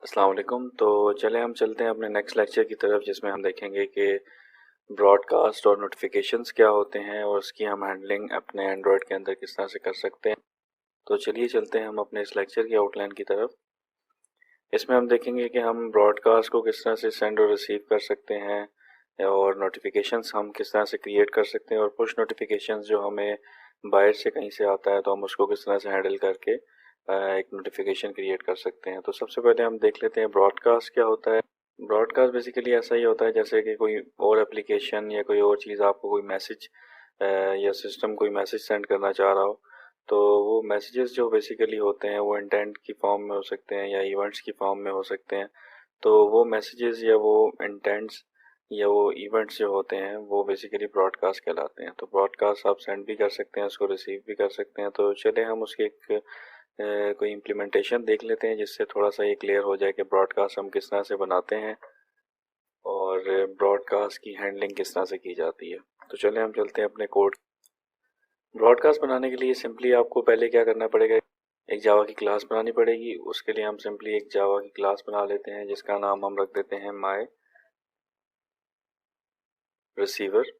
अस्सलाम वालेकुम। तो चलें हम चलते हैं अपने नेक्स्ट लेक्चर की तरफ, जिसमें हम देखेंगे कि ब्रॉडकास्ट और नोटिफिकेशंस क्या होते हैं और उसकी हम हैंडलिंग अपने एंड्रॉयड के अंदर किस तरह से कर सकते हैं। तो चलिए चलते हैं हम अपने इस लेक्चर की आउटलाइन की तरफ। इसमें हम देखेंगे कि हम ब्रॉडकास्ट को किस तरह से सेंड और रिसीव कर सकते हैं और नोटिफिकेशंस हम किस तरह से क्रिएट कर सकते हैं, और पुश नोटिफिकेशंस जो हमें बाहर से कहीं से आता है तो हम उसको किस तरह से हैंडल करके एक नोटिफिकेशन क्रिएट कर सकते हैं। तो सबसे पहले हम देख लेते हैं ब्रॉडकास्ट क्या होता है। ब्रॉडकास्ट बेसिकली ऐसा ही होता है जैसे कि कोई और एप्लीकेशन या कोई और चीज़ आपको कोई मैसेज या सिस्टम कोई मैसेज सेंड करना चाह रहा हो, तो वो मैसेजेस जो बेसिकली होते हैं वो इंटेंट की फॉर्म में हो सकते हैं या इवेंट्स की फॉर्म में हो सकते हैं। तो वो मैसेजेस या वो इंटेंट्स या वो इवेंट्स जो होते हैं वो बेसिकली ब्रॉडकास्ट कहलाते हैं। तो ब्रॉडकास्ट आप सेंड भी कर सकते हैं, उसको रिसीव भी कर सकते हैं। तो चले हम उसके एक कोई इम्प्लीमेंटेशन देख लेते हैं जिससे थोड़ा सा ये क्लियर हो जाए कि ब्रॉडकास्ट हम किस तरह से बनाते हैं और ब्रॉडकास्ट की हैंडलिंग किस तरह से की जाती है। तो चले हम चलते हैं अपने कोड। ब्रॉडकास्ट बनाने के लिए सिंपली आपको पहले क्या करना पड़ेगा, एक जावा की क्लास बनानी पड़ेगी। उसके लिए हम सिंपली एक जावा की क्लास बना लेते हैं जिसका नाम हम रख देते हैं माय रिसीवर।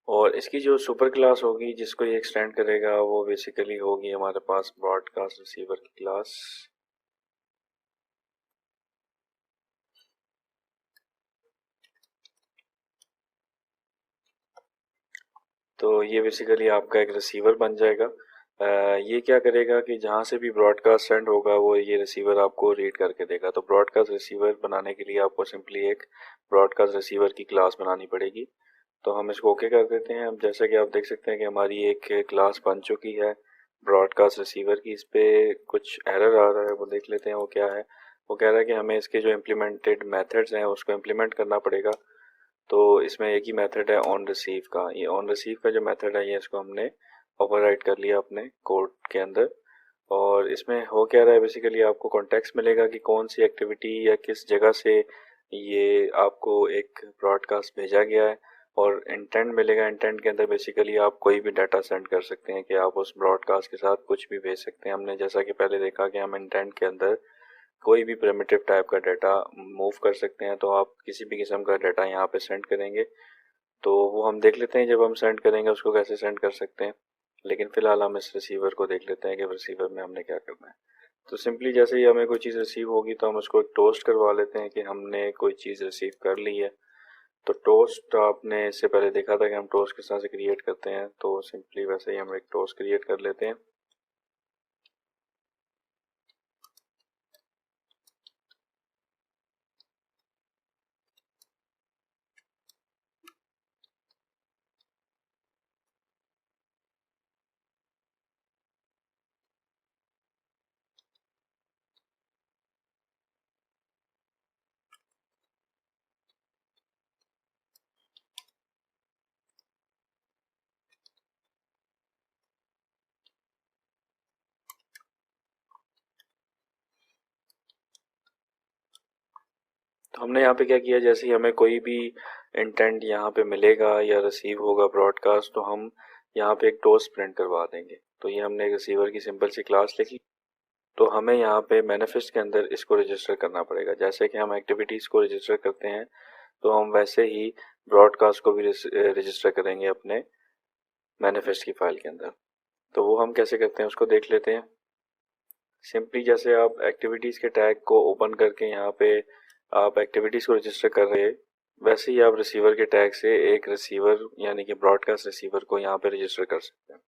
और इसकी जो सुपर क्लास होगी जिसको ये एक्सटेंड करेगा वो बेसिकली होगी हमारे पास ब्रॉडकास्ट रिसीवर की क्लास। तो ये बेसिकली आपका एक रिसीवर बन जाएगा। ये क्या करेगा कि जहाँ से भी ब्रॉडकास्ट सेंड होगा वो ये रिसीवर आपको रीड करके देगा। तो ब्रॉडकास्ट रिसीवर बनाने के लिए आपको सिंपली एक ब्रॉडकास्ट रिसीवर की क्लास बनानी पड़ेगी। तो हम इसको ओके कर देते हैं। अब जैसा कि आप देख सकते हैं कि हमारी एक क्लास बन चुकी है ब्रॉडकास्ट रिसीवर की। इस पर कुछ एरर आ रहा है, वो देख लेते हैं वो क्या है। वो कह रहा है कि हमें इसके जो इम्प्लीमेंटेड मेथड्स हैं उसको इम्प्लीमेंट करना पड़ेगा। तो इसमें एक ही मेथड है ऑन रिसीव का। ये ऑन रिसीव का जो मेथड है ये इसको हमने ओवरराइट कर लिया अपने कोड के अंदर। और इसमें हो क्या रहा है, बेसिकली आपको कॉन्टेक्स्ट मिलेगा कि कौन सी एक्टिविटी या किस जगह से ये आपको एक ब्रॉडकास्ट भेजा गया है। और इंटेंट मिलेगा। इंटेंट के अंदर बेसिकली आप कोई भी डाटा सेंड कर सकते हैं कि आप उस ब्रॉडकास्ट के साथ कुछ भी भेज सकते हैं। हमने जैसा कि पहले देखा कि हम इंटेंट के अंदर कोई भी प्रिमिटिव टाइप का डाटा मूव कर सकते हैं। तो आप किसी भी किस्म का डाटा यहाँ पे सेंड करेंगे तो वो हम देख लेते हैं जब हम सेंड करेंगे उसको कैसे सेंड कर सकते हैं। लेकिन फिलहाल हम इस रिसीवर को देख लेते हैं कि रिसीवर में हमने क्या करना है। तो सिंपली जैसे ही हमें कोई चीज़ रिसीव होगी तो हम उसको एक टोस्ट करवा लेते हैं कि हमने कोई चीज़ रिसीव कर ली है। तो टोस्ट आपने इससे पहले देखा था कि हम टोस्ट किस तरह से क्रिएट करते हैं, तो सिंपली वैसे ही हम एक टोस्ट क्रिएट कर लेते हैं। तो हमने यहाँ पे क्या किया, जैसे ही हमें कोई भी इंटेंट यहाँ पे मिलेगा या रिसीव होगा ब्रॉडकास्ट तो हम यहाँ पे एक टोस्ट प्रिंट करवा देंगे। तो ये हमने एक रिसीवर की सिंपल सी क्लास लिखी। तो हमें यहाँ पे मैनिफेस्ट के अंदर इसको रजिस्टर करना पड़ेगा। जैसे कि हम एक्टिविटीज़ को रजिस्टर करते हैं तो हम वैसे ही ब्रॉडकास्ट को भी रजिस्टर करेंगे अपने मैनिफेस्ट की फाइल के अंदर। तो वो हम कैसे करते हैं उसको देख लेते हैं। सिंपली जैसे आप एक्टिविटीज़ के टैग को ओपन करके यहाँ पे आप एक्टिविटीज़ को रजिस्टर कर रहे हैं, वैसे ही आप रिसीवर के टैग से एक रिसीवर यानी कि ब्रॉडकास्ट रिसीवर को यहाँ पे रजिस्टर कर सकते हैं।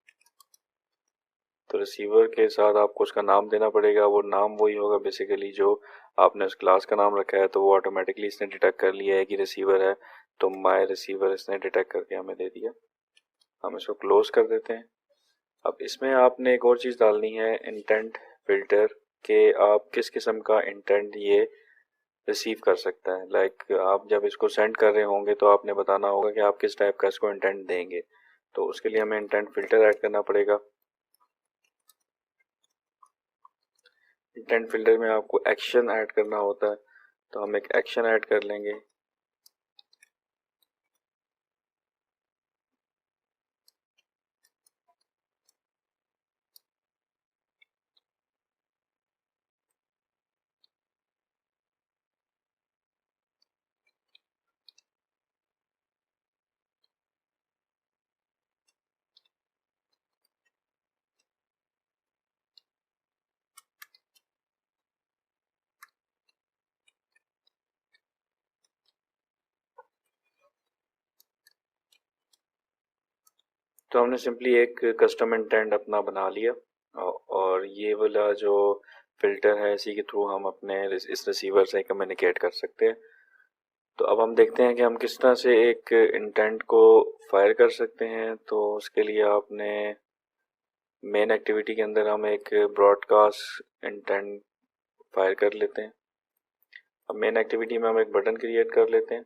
तो रिसीवर के साथ आपको उसका नाम देना पड़ेगा। वो नाम वही होगा बेसिकली जो आपने उस क्लास का नाम रखा है। तो वो ऑटोमेटिकली इसने डिटेक्ट कर लिया है कि रिसीवर है, तो माय रिसीवर इसने डिटेक्ट करके हमें दे दिया। हम इसको क्लोज कर देते हैं। अब इसमें आपने एक और चीज़ डालनी है, इंटेंट फिल्टर, के आप किस किस्म का इंटेंट ये रिसीव कर सकता है। लाइक आप जब इसको सेंड कर रहे होंगे तो आपने बताना होगा कि आप किस टाइप का इसको इंटेंट देंगे। तो उसके लिए हमें इंटेंट फिल्टर ऐड करना पड़ेगा। इंटेंट फिल्टर में आपको एक्शन ऐड करना होता है, तो हम एक एक्शन ऐड कर लेंगे। तो हमने सिंपली एक कस्टम इंटेंट अपना बना लिया और ये वाला जो फिल्टर है इसी के थ्रू हम अपने इस रिसीवर से कम्युनिकेट कर सकते हैं। तो अब हम देखते हैं कि हम किस तरह से एक इंटेंट को फायर कर सकते हैं। तो उसके लिए आपने मेन एक्टिविटी के अंदर हम एक ब्रॉडकास्ट इंटेंट फायर कर लेते हैं। अब मेन एक्टिविटी में हम एक बटन क्रिएट कर लेते हैं।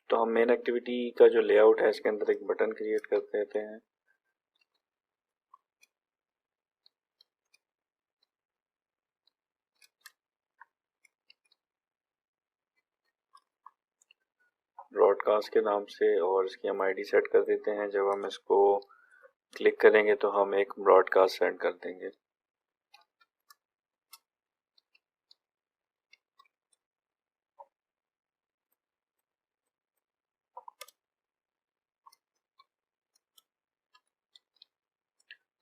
तो हम मेन एक्टिविटी का जो लेआउट है इसके अंदर एक बटन क्रिएट कर देते हैं। ब्रॉडकास्ट के नाम से और इसकी हम आईडी सेट कर देते हैं। जब हम इसको क्लिक करेंगे तो हम एक ब्रॉडकास्ट सेंड कर देंगे।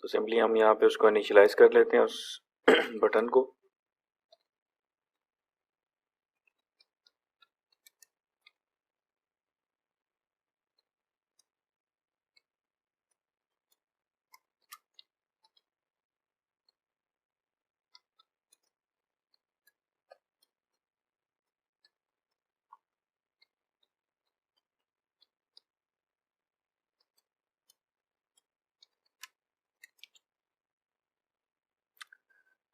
तो सिंपली हम यहाँ पे उसको इनिशियलाइज कर लेते हैं उस बटन को।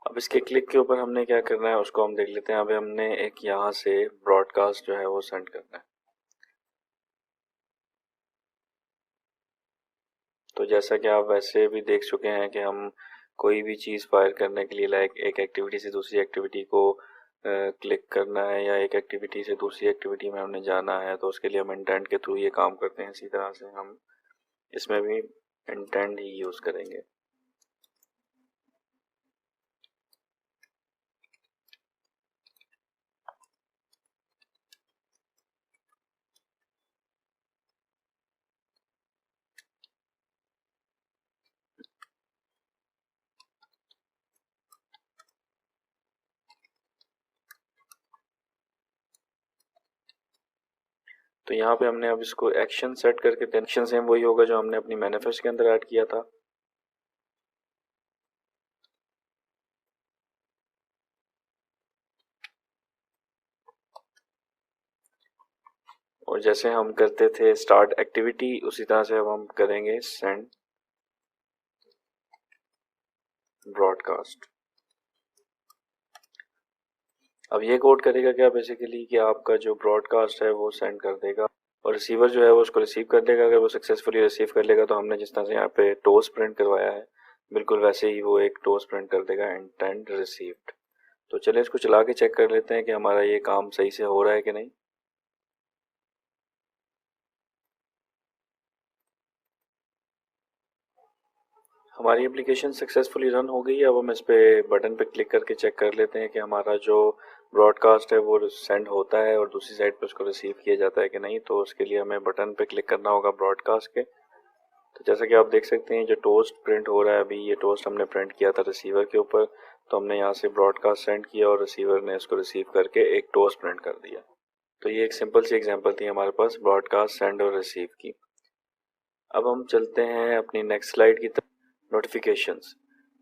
अब इसके क्लिक के ऊपर हमने क्या करना है उसको हम देख लेते हैं। अभी हमने एक यहाँ से ब्रॉडकास्ट जो है वो सेंड करना है। तो जैसा कि आप वैसे भी देख चुके हैं कि हम कोई भी चीज़ फायर करने के लिए लाइक एक एक्टिविटी से दूसरी एक्टिविटी को क्लिक करना है या एक एक्टिविटी से दूसरी एक्टिविटी में हमने जाना है तो उसके लिए हम इंटेंट के थ्रू ये काम करते हैं। इसी तरह से हम इसमें भी इंटेंट ही यूज़ करेंगे। तो यहाँ पे हमने अब इसको एक्शन सेट करके एक्शन सेम वही होगा जो हमने अपनी मैनिफेस्ट के अंदर ऐड किया था। और जैसे हम करते थे स्टार्ट एक्टिविटी उसी तरह से अब हम करेंगे सेंड ब्रॉडकास्ट। अब ये कोड करेगा क्या बेसिकली कि आपका जो ब्रॉडकास्ट है वो सेंड कर देगा और रिसीवर जो है वो उसको रिसीव कर लेगा। अगर वो सक्सेसफुली रिसीव कर लेगा तो हमने जिस तरह से यहाँ पे टोस्ट प्रिंट करवाया है बिल्कुल वैसे ही वो एक टोस्ट प्रिंट कर देगा इंटेंट रिसीव्ड। तो चलिए इसको चला के चेक कर लेते हैं कि हमारा ये काम सही से हो रहा है कि नहीं। हमारी एप्लीकेशन सक्सेसफुली रन हो गई है। अब हम इस पे बटन पे क्लिक करके चेक कर लेते हैं कि हमारा जो ब्रॉडकास्ट है वो सेंड होता है और दूसरी साइड पे उसको रिसीव किया जाता है कि नहीं। तो उसके लिए हमें बटन पे क्लिक करना होगा ब्रॉडकास्ट के। तो जैसा कि आप देख सकते हैं जो टोस्ट प्रिंट हो रहा है अभी ये टोस्ट हमने प्रिंट किया था रिसीवर के ऊपर। तो हमने यहाँ से ब्रॉडकास्ट सेंड किया और रिसीवर ने इसको रिसीव करके एक टोस्ट प्रिंट कर दिया। तो ये एक सिंपल सी एग्जांपल थी हमारे पास ब्रॉडकास्ट सेंड और रिसीव की। अब हम चलते हैं अपनी नेक्स्ट स्लाइड की तरफ।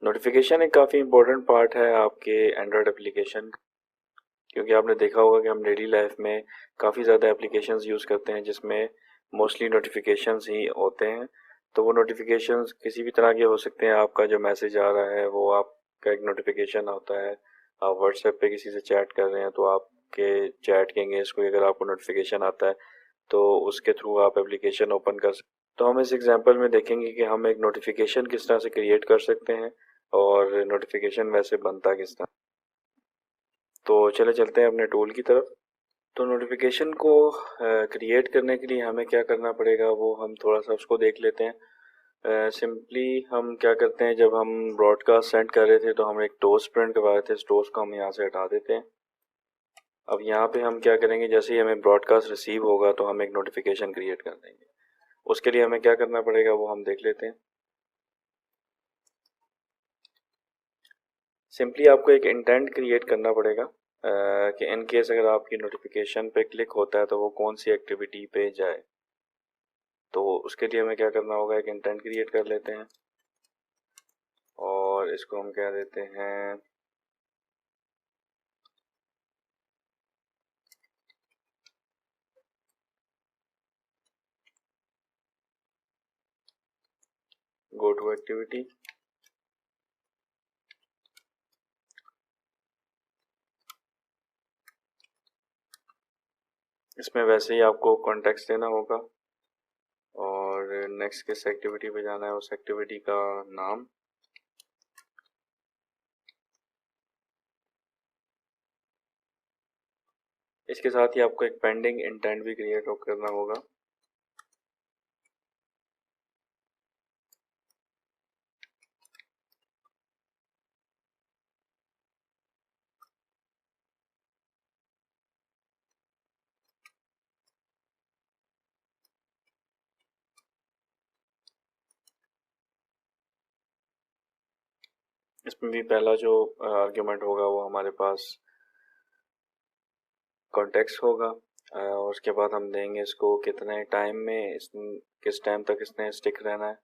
नोटिफिकेशन एक काफ़ी इंपॉर्टेंट पार्ट है आपके एंड्रॉयड एप्लीकेशन, क्योंकि आपने देखा होगा कि हम डेली लाइफ में काफ़ी ज़्यादा एप्लीकेशंस यूज़ करते हैं जिसमें मोस्टली नोटिफिकेशंस ही होते हैं। तो वो नोटिफिकेशंस किसी भी तरह के हो सकते हैं। आपका जो मैसेज आ रहा है वो आपका एक नोटिफिकेशन होता है। आप व्हाट्सएप पे किसी से चैट कर रहे हैं तो आपके चैट के अगेंस्ट कोई अगर आपको नोटिफिकेशन आता है तो उसके थ्रू आप एप्लीकेशन ओपन कर सकते। तो हम इस एग्जांपल में देखेंगे कि हम एक नोटिफिकेशन किस तरह से क्रिएट कर सकते हैं और नोटिफिकेशन वैसे बनता किस तरह। तो चले चलते हैं अपने टूल की तरफ। तो नोटिफिकेशन को क्रिएट करने के लिए हमें क्या करना पड़ेगा वो हम थोड़ा सा उसको देख लेते हैं। सिंपली हम क्या करते हैं, जब हम ब्रॉडकास्ट सेंड कर रहे थे तो हम एक टोस्ट प्रिंट करवा रहे थे, इस टोस्ट को हम यहाँ से हटा देते हैं। अब यहाँ पे हम क्या करेंगे, जैसे ही हमें ब्रॉडकास्ट रिसीव होगा तो हम एक नोटिफिकेशन क्रिएट कर देंगे। उसके लिए हमें क्या करना पड़ेगा वो हम देख लेते हैं। सिंपली आपको एक इंटेंट क्रिएट करना पड़ेगा कि इन केस अगर आपकी नोटिफिकेशन पे क्लिक होता है तो वो कौन सी एक्टिविटी पे जाए। तो उसके लिए हमें क्या करना होगा, एक इंटेंट क्रिएट कर लेते हैं और इसको हम कह देते हैं गो टू एक्टिविटी। इसमें वैसे ही आपको कॉन्टेक्स्ट देना होगा और नेक्स्ट किस एक्टिविटी पे जाना है उस एक्टिविटी का नाम। इसके साथ ही आपको एक पेंडिंग इंटेंट भी क्रिएट करना होगा। इसमें भी पहला जो आर्ग्यूमेंट होगा वो हमारे पास कॉन्टेक्स्ट होगा और उसके बाद हम देंगे इसको कितने टाइम में किस टाइम तक इसने स्टिक रहना है।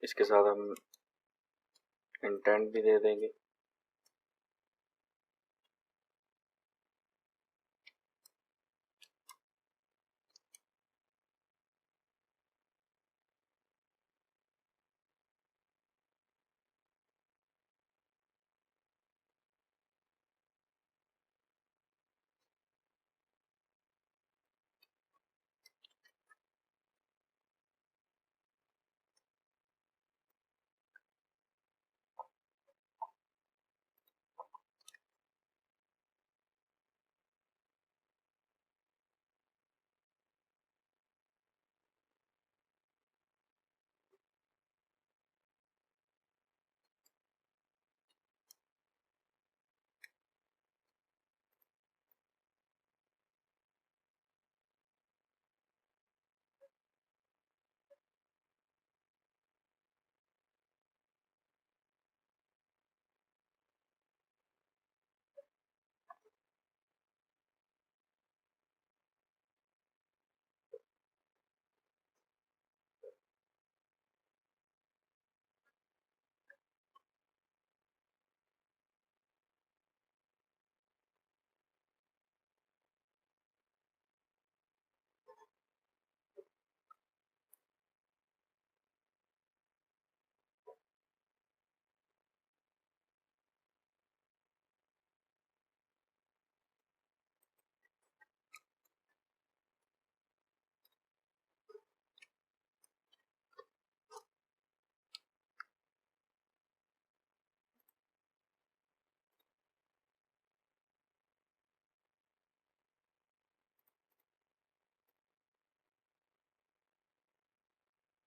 इसके साथ हम इंटेंट भी दे देंगे।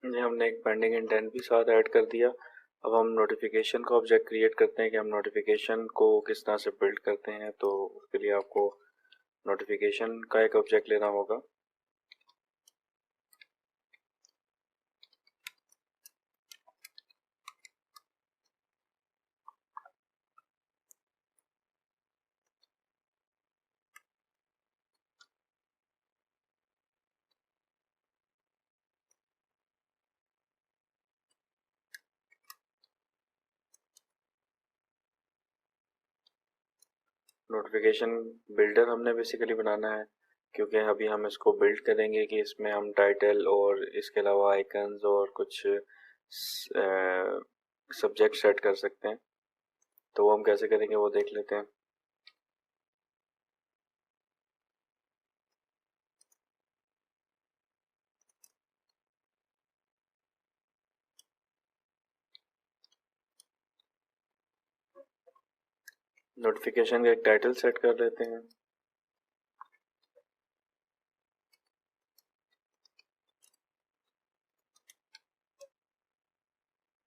ये हमने एक पेंडिंग इंटेंट भी साथ ऐड कर दिया। अब हम नोटिफिकेशन का ऑब्जेक्ट क्रिएट करते हैं कि हम नोटिफिकेशन को किस तरह से बिल्ड करते हैं। तो उसके लिए आपको नोटिफिकेशन का एक ऑब्जेक्ट लेना होगा। नोटिफिकेशन बिल्डर हमने बेसिकली बनाना है क्योंकि अभी हम इसको बिल्ड करेंगे कि इसमें हम टाइटल और इसके अलावा आइकन्स और कुछ सब्जेक्ट सेट कर सकते हैं। तो वो हम कैसे करेंगे वो देख लेते हैं। नोटिफिकेशन का एक टाइटल सेट कर लेते हैं।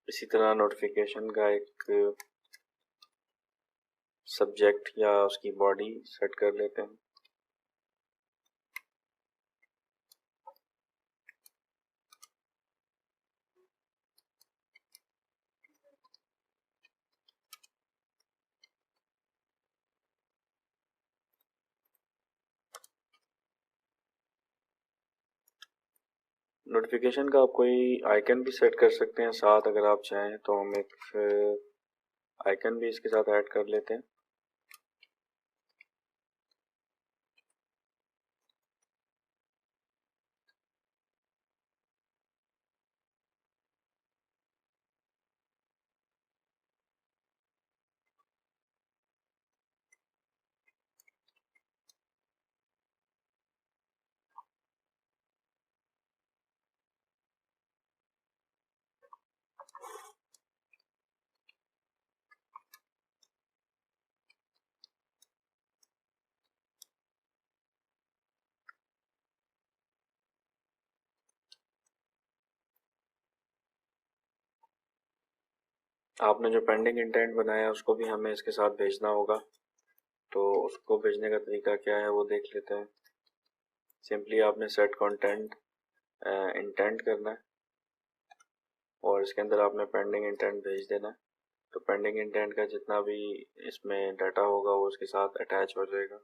इसी तरह नोटिफिकेशन का एक सब्जेक्ट या उसकी बॉडी सेट कर लेते हैं। नोटिफिकेशन का आप कोई आइकन भी सेट कर सकते हैं साथ, अगर आप चाहें तो हम एक आइकन भी इसके साथ ऐड कर लेते हैं। आपने जो पेंडिंग इंटेंट बनाया है उसको भी हमें इसके साथ भेजना होगा, तो उसको भेजने का तरीका क्या है वो देख लेते हैं। सिंपली आपने सेट कंटेंट इंटेंट करना है और इसके अंदर आपने पेंडिंग इंटेंट भेज देना है। तो पेंडिंग इंटेंट का जितना भी इसमें डाटा होगा वो उसके साथ अटैच हो जाएगा।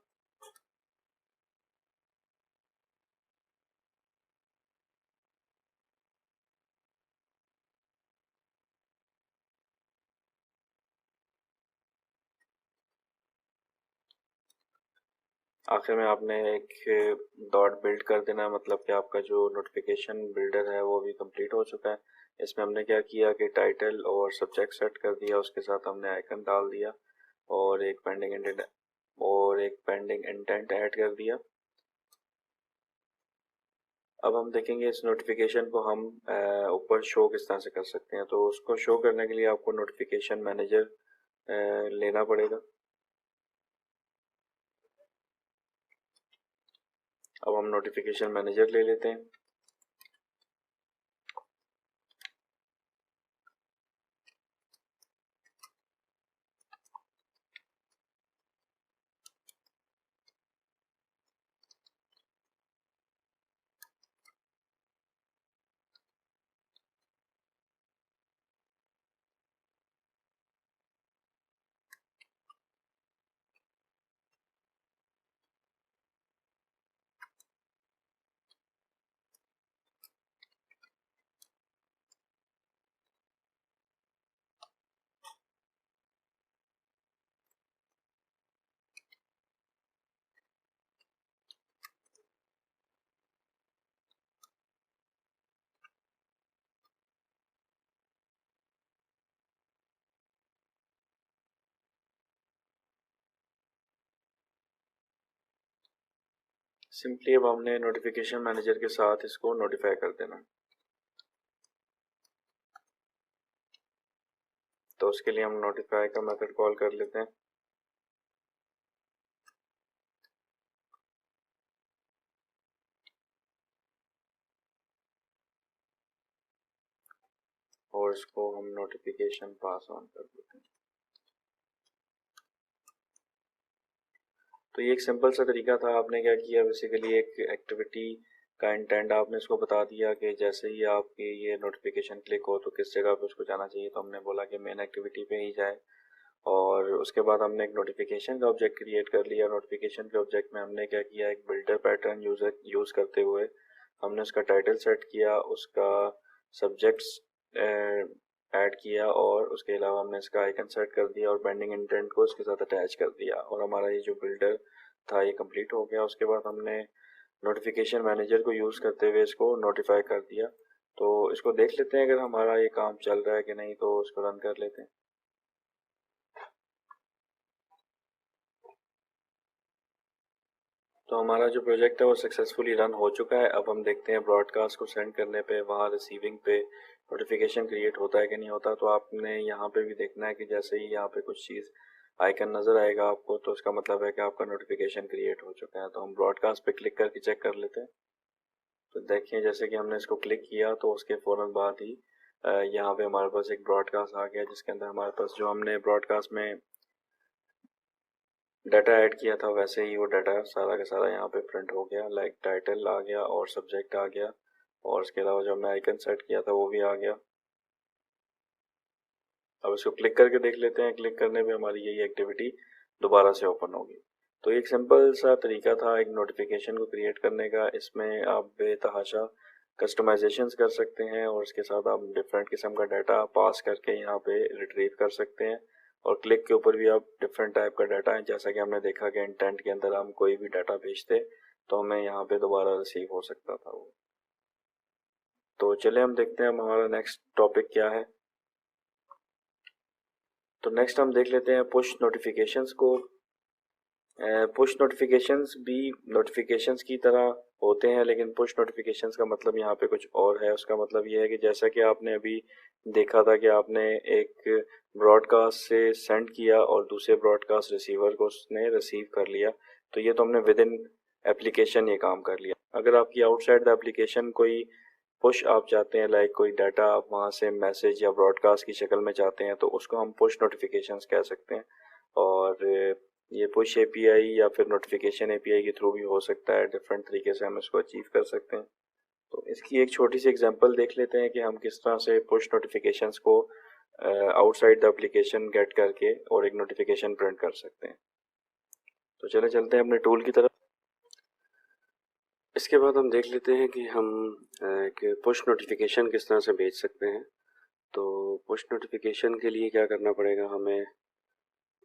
आखिर में आपने एक डॉट बिल्ड कर देना है, मतलब कि आपका जो नोटिफिकेशन बिल्डर है वो भी कंप्लीट हो चुका है। इसमें हमने क्या किया कि टाइटल और सब्जेक्ट सेट कर दिया, उसके साथ हमने आइकन डाल दिया और एक पेंडिंग इंटेंट ऐड कर दिया। अब हम देखेंगे इस नोटिफिकेशन को हम ऊपर शो किस तरह से कर सकते हैं। तो उसको शो करने के लिए आपको नोटिफिकेशन मैनेजर लेना पड़ेगा। अब हम नोटिफिकेशन मैनेजर ले लेते हैं। सिंपली अब हमने नोटिफिकेशन मैनेजर के साथ इसको नोटिफाई कर देना। तो उसके लिए हम नोटिफाई का मेथड कॉल कर लेते हैं। और इसको हम नोटिफिकेशन पास ऑन कर देते हैं। तो ये एक सिंपल सा तरीका था। आपने क्या किया, बेसिकली एक एक्टिविटी का इंटेंट आपने इसको बता दिया कि जैसे ही आपकी ये नोटिफिकेशन क्लिक हो तो किस जगह पे उसको जाना चाहिए। तो हमने बोला कि मेन एक्टिविटी पे ही जाए और उसके बाद हमने एक नोटिफिकेशन का ऑब्जेक्ट क्रिएट कर लिया। नोटिफिकेशन के ऑब्जेक्ट में हमने क्या किया, एक बिल्डर पैटर्न यूज़ करते हुए हमने उसका टाइटल सेट किया, उसका सब्जेक्ट्स ऐड किया और उसके अलावा हमने इसका आइकन सेट कर दिया और पेंडिंग इंटेंट को इसके साथ अटैच कर दिया और हमारा ये जो बिल्डर था ये कंप्लीट हो गया। उसके बाद हमने नोटिफिकेशन मैनेजर को यूज़ करते हुए इसको नोटिफाई कर दिया। तो इसको देख लेते हैं अगर हमारा ये काम चल रहा है कि नहीं, तो इसको रन कर लेते हैं। तो हमारा जो प्रोजेक्ट है वो सक्सेसफुली रन हो चुका है। अब हम देखते हैं ब्रॉडकास्ट को सेंड करने पे वहाँ रिसीविंग पे नोटिफिकेशन क्रिएट होता है कि नहीं होता। तो आपने यहाँ पे भी देखना है कि जैसे ही यहाँ पे कुछ चीज़ आइकन नज़र आएगा आपको, तो उसका मतलब है कि आपका नोटिफिकेशन क्रिएट हो चुका है। तो हम ब्रॉडकास्ट पे क्लिक करके चेक कर लेते हैं। तो देखिए जैसे कि हमने इसको क्लिक किया तो उसके फ़ौरन बाद ही यहाँ पे हमारे पास एक ब्रॉडकास्ट आ गया, जिसके अंदर हमारे पास जो हमने ब्रॉडकास्ट में डाटा ऐड किया था वैसे ही वो डाटा सारा का सारा यहाँ पे प्रिंट हो गया। लाइक टाइटल आ गया और सब्जेक्ट आ गया, और उसके अलावा जो हमने आइकन सेट किया था वो भी आ गया। अब इसको क्लिक करके देख लेते हैं। क्लिक करने पे हमारी यही एक्टिविटी दोबारा से ओपन होगी। तो एक सिंपल सा तरीका था एक नोटिफिकेशन को क्रिएट करने का। इसमें आप बेतहाशा कस्टमाइजेशंस कर सकते हैं, और इसके साथ आप डिफरेंट किस्म का डाटा पास करके यहाँ पे रिट्रीव कर सकते हैं। और क्लिक के ऊपर भी आप डिफरेंट टाइप का डाटा है, जैसा कि हमने देखा कि इंटेंट के अंदर हम कोई भी डाटा भेजते तो हमें यहाँ पे दोबारा रिसीव हो सकता था वो। तो चलिए हम देखते हैं हमारा नेक्स्ट टॉपिक क्या है। तो नेक्स्ट हम देख लेते हैं पुश नोटिफिकेशंस को। पुश नोटिफिकेशंस भी नोटिफिकेशंस की तरह होते हैं, लेकिन पुश नोटिफिकेशंस का मतलब यहाँ पे कुछ और है। उसका मतलब ये है कि जैसा कि आपने अभी देखा था कि आपने एक ब्रॉडकास्ट से सेंड किया और दूसरे ब्रॉडकास्ट रिसीवर को उसने रिसीव कर लिया, तो ये तो हमने विद इन एप्लीकेशन ये काम कर लिया। अगर आपकी आउटसाइड द एप्लीकेशन कोई पुश आप चाहते हैं, लाइक कोई डाटा आप वहाँ से मैसेज या ब्रॉडकास्ट की शक्ल में चाहते हैं, तो उसको हम पुश नोटिफिकेशंस कह सकते हैं। और ये पुश एपीआई या फिर नोटिफिकेशन एपीआई के थ्रू भी हो सकता है। डिफरेंट तरीके से हम इसको अचीव कर सकते हैं। तो इसकी एक छोटी सी एग्जांपल देख लेते हैं कि हम किस तरह से पुश नोटिफिकेशंस को आउटसाइड द एप्लीकेशन गेट करके और एक नोटिफिकेशन प्रिंट कर सकते हैं। तो चले चलते हैं अपने टूल की तरफ। इसके बाद हम देख लेते हैं कि हम एक पुश नोटिफिकेशन किस तरह से भेज सकते हैं। तो पुश नोटिफिकेशन के लिए क्या करना पड़ेगा हमें,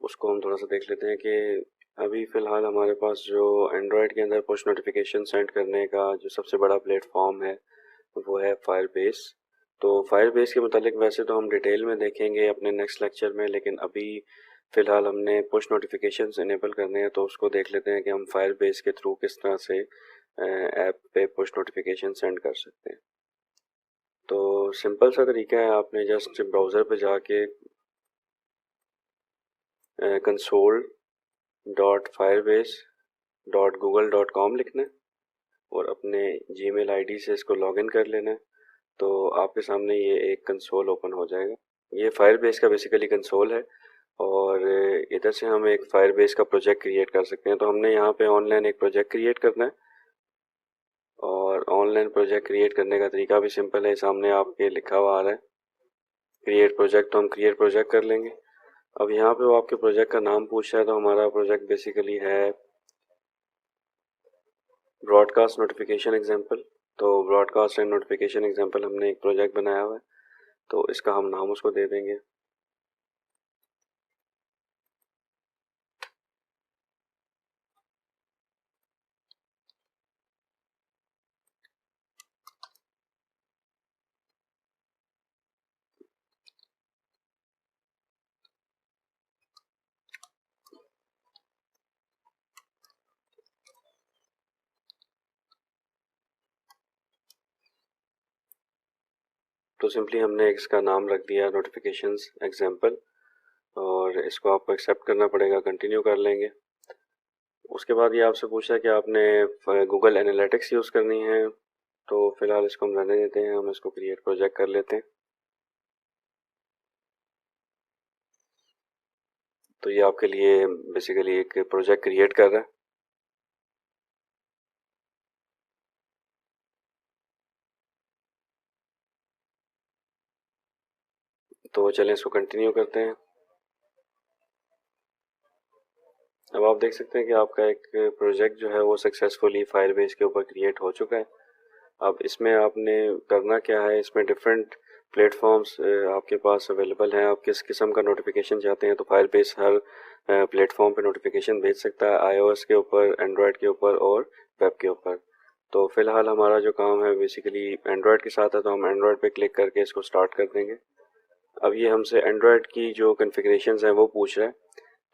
उसको हम थोड़ा सा देख लेते हैं कि अभी फ़िलहाल हमारे पास जो एंड्रॉयड के अंदर पुश नोटिफिकेशन सेंड करने का जो सबसे बड़ा प्लेटफॉर्म है वो है फायरबेस। तो फायरबेस के मुतालिक वैसे तो हम डिटेल में देखेंगे अपने नेक्स्ट लेक्चर में, लेकिन अभी फ़िलहाल हमने पुश नोटिफिकेशंस इनेबल करने हैं, तो उसको देख लेते हैं कि हम फायरबेस के थ्रू किस तरह से ऐप पे पुश नोटिफिकेशन सेंड कर सकते हैं। तो सिंपल सा तरीका है, आपने जस्ट ब्राउज़र पे जाके console.firebase.google.com लिखना है और अपने जीमेल आईडी से इसको लॉगिन कर लेना है। तो आपके सामने ये एक कंसोल ओपन हो जाएगा। ये फायरबेस का बेसिकली कंसोल है, और इधर से हम एक फायरबेस का प्रोजेक्ट क्रिएट कर सकते हैं। तो हमने यहाँ पे ऑनलाइन एक प्रोजेक्ट क्रिएट करना है, और ऑनलाइन प्रोजेक्ट क्रिएट करने का तरीका भी सिंपल है, सामने आपके लिखा हुआ आ रहा है क्रिएट प्रोजेक्ट। तो हम क्रिएट प्रोजेक्ट कर लेंगे। अब यहाँ पे वो आपके प्रोजेक्ट का नाम पूछ रहा है, तो हमारा प्रोजेक्ट बेसिकली है ब्रॉडकास्ट नोटिफिकेशन एग्जाम्पल। तो ब्रॉडकास्ट एंड नोटिफिकेशन एग्जाम्पल हमने एक प्रोजेक्ट बनाया हुआ है, तो इसका हम नाम उसको दे देंगे। तो सिंपली हमने इसका नाम रख दिया नोटिफिकेशंस एग्जाम्पल, और इसको आपको एक्सेप्ट करना पड़ेगा, कंटिन्यू कर लेंगे। उसके बाद ये आपसे पूछा है कि आपने गूगल एनालिटिक्स यूज़ करनी है, तो फ़िलहाल इसको हम रहने देते हैं, हम इसको क्रिएट प्रोजेक्ट कर लेते हैं। तो ये आपके लिए बेसिकली एक प्रोजेक्ट क्रिएट कर रहा है। तो चलें इसको कंटिन्यू करते हैं। अब आप देख सकते हैं कि आपका एक प्रोजेक्ट जो है वो सक्सेसफुली फायरबेस के ऊपर क्रिएट हो चुका है। अब इसमें आपने करना क्या है, इसमें डिफरेंट प्लेटफॉर्म्स आपके पास अवेलेबल हैं। आप किस किस्म का नोटिफिकेशन चाहते हैं, तो फायरबेस हर प्लेटफॉर्म पे नोटिफिकेशन भेज सकता है, आईओएस के ऊपर, एंड्रॉयड के ऊपर और वेब के ऊपर। तो फ़िलहाल हमारा जो काम है बेसिकली एंड्रॉयड के साथ है, तो हम एंड्रॉयड पे क्लिक करके इसको स्टार्ट कर देंगे। अब ये हमसे एंड्रॉयड की जो कन्फिग्रेशंस हैं वो पूछ रहा है।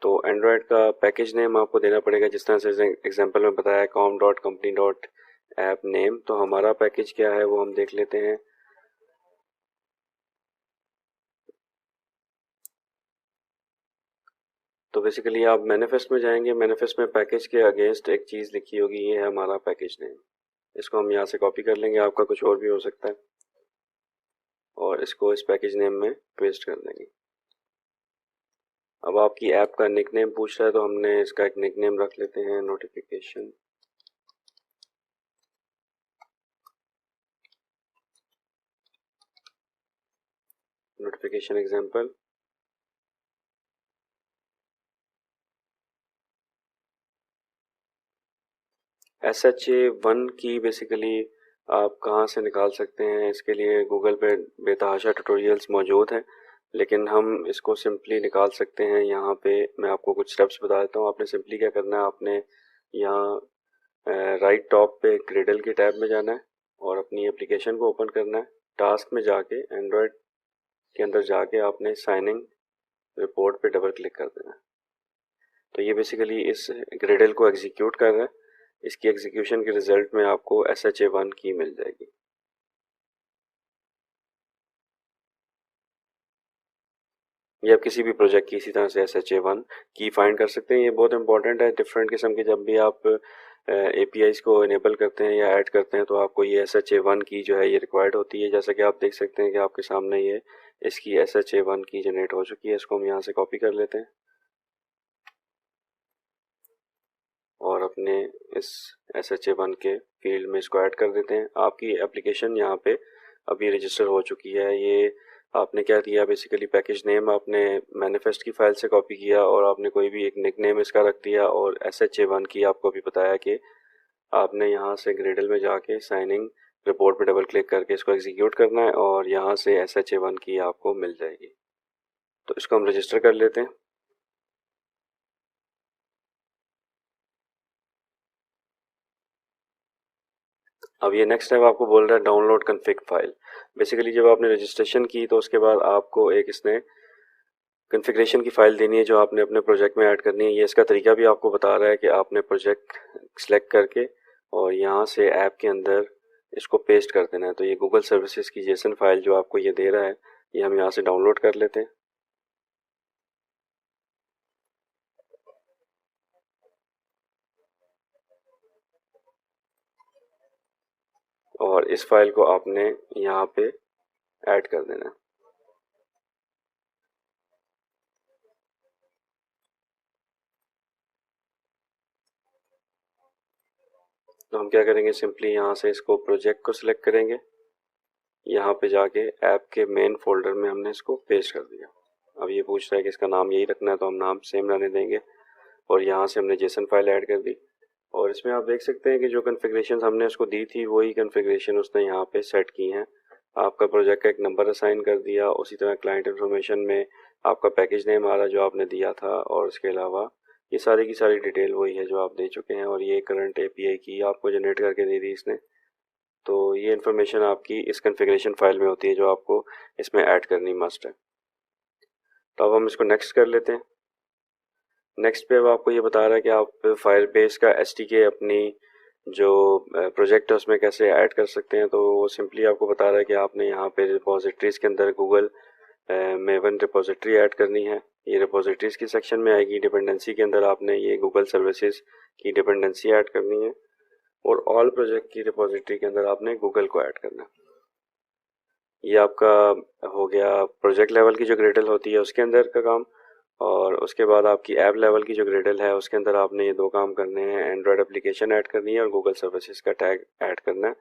तो एंड्रॉयड का पैकेज नेम आपको देना पड़ेगा, जिस तरह से एग्जांपल में बताया com.company.app नेम। तो हमारा पैकेज क्या है वो हम देख लेते हैं। तो बेसिकली आप मैनिफेस्ट में जाएंगे, मैनिफेस्ट में पैकेज के अगेंस्ट एक चीज़ लिखी होगी, ये है हमारा पैकेज नेम। इसको हम यहाँ से कॉपी कर लेंगे, आपका कुछ और भी हो सकता है, और इसको इस पैकेज नेम में पेस्ट कर देंगे। अब आपकी ऐप का निकनेम पूछ रहा है, तो हमने इसका एक निकनेम रख लेते हैं, नोटिफिकेशन। Notification example. SHA1 की बेसिकली आप कहाँ से निकाल सकते हैं, इसके लिए गूगल पे बेतहाशा ट्यूटोरियल्स मौजूद हैं, लेकिन हम इसको सिंपली निकाल सकते हैं। यहाँ पे मैं आपको कुछ स्टेप्स बता देता हूँ। आपने सिंपली क्या करना है, आपने यहाँ राइट टॉप पे ग्रेडल के टैब में जाना है और अपनी एप्लीकेशन को ओपन करना है। टास्क में जाके एंड्रॉयड के अंदर जाके आपने साइनिंग रिपोर्ट पे डबल क्लिक कर देना है। तो ये बेसिकली इस ग्रेडल को एग्जीक्यूट कर रहा है। इसकी एग्जीक्यूशन के रिजल्ट में आपको SHA1 की मिल जाएगी। ये आप किसी भी प्रोजेक्ट की इसी तरह से SHA1 की फाइंड कर सकते हैं। ये बहुत इंपॉर्टेंट है, डिफरेंट किस्म के जब भी आप APIs को इनेबल करते हैं या ऐड करते हैं, तो आपको ये SHA1 की जो है ये रिक्वायर्ड होती है। जैसा कि आप देख सकते हैं कि आपके सामने ये इसकी SHA1 की जनरेट हो चुकी है। इसको हम यहाँ से कॉपी कर लेते हैं और अपने इस SHA1 के फील्ड में इसको ऐड कर देते हैं। आपकी एप्लीकेशन यहाँ पे अभी रजिस्टर हो चुकी है। ये आपने क्या किया, बेसिकली पैकेज नेम आपने मैनिफेस्ट की फाइल से कॉपी किया और आपने कोई भी एक निकनेम इसका रख दिया, और SHA1 की आपको अभी बताया कि आपने यहाँ से ग्रेडल में जाके साइनिंग रिपोर्ट पे डबल क्लिक करके इसको एग्जीक्यूट करना है और यहाँ से SHA1 की आपको मिल जाएगी। तो इसको हम रजिस्टर कर लेते हैं। अब ये नेक्स्ट स्टेप आपको बोल रहा है डाउनलोड कन्फिग फाइल। बेसिकली जब आपने रजिस्ट्रेशन की तो उसके बाद आपको एक इसने कन्फिग्रेशन की फ़ाइल देनी है जो आपने अपने प्रोजेक्ट में ऐड करनी है। ये इसका तरीका भी आपको बता रहा है कि आपने प्रोजेक्ट सेलेक्ट करके और यहाँ से ऐप के अंदर इसको पेस्ट कर देना है। तो ये गूगल सर्विसेज की जेसन फाइल जो आपको ये दे रहा है, ये हम यहाँ से डाउनलोड कर लेते हैं। और इस फाइल को आपने यहाँ पे ऐड कर देना है। तो हम क्या करेंगे, सिंपली यहाँ से इसको प्रोजेक्ट को सिलेक्ट करेंगे, यहाँ पे जाके ऐप के मेन फोल्डर में हमने इसको पेस्ट कर दिया। अब ये पूछ रहा है कि इसका नाम यही रखना है, तो हम नाम सेम रहने देंगे और यहाँ से हमने जेसन फाइल ऐड कर दी। और इसमें आप देख सकते हैं कि जो कन्फिग्रेशन हमने उसको दी थी वही कन्फिग्रेशन उसने यहाँ पे सेट की हैं। आपका प्रोजेक्ट का एक नंबर असाइन कर दिया, उसी तरह क्लाइंट इन्फॉर्मेशन में आपका पैकेज नेम आ रहा जो आपने दिया था, और इसके अलावा ये सारी की सारी डिटेल वही है जो आप दे चुके हैं। और ये करंट API की आपको जनरेट करके दे दी इसने। तो ये इन्फॉर्मेशन आपकी इस कन्फिग्रेशन फाइल में होती है जो आपको इसमें ऐड करनी मस्ट है। तो अब हम इसको नेक्स्ट कर लेते हैं। नेक्स्ट पे अब आपको ये बता रहा है कि आप फायरबेस का SDK अपनी जो प्रोजेक्ट है उसमें कैसे ऐड कर सकते हैं। तो वो सिंपली आपको बता रहा है कि आपने यहाँ पे रिपोजिटरीज के अंदर गूगल मेवन रिपोजिटरी ऐड करनी है। ये रिपोजिटरीज की सेक्शन में आएगी। डिपेंडेंसी के अंदर आपने ये गूगल सर्विसेज की डिपेंडेंसी ऐड करनी है और ऑल प्रोजेक्ट की रिपोजिटरी के अंदर आपने गूगल को ऐड करना है। ये आपका हो गया प्रोजेक्ट लेवल की जो ग्रेडल होती है उसके अंदर का काम। और उसके बाद आपकी ऐप लेवल की जो ग्रेडल है उसके अंदर आपने ये दो काम करने हैं, एंड्रॉयड एप्लीकेशन ऐड करनी है और गूगल सर्विसेज का टैग ऐड करना है।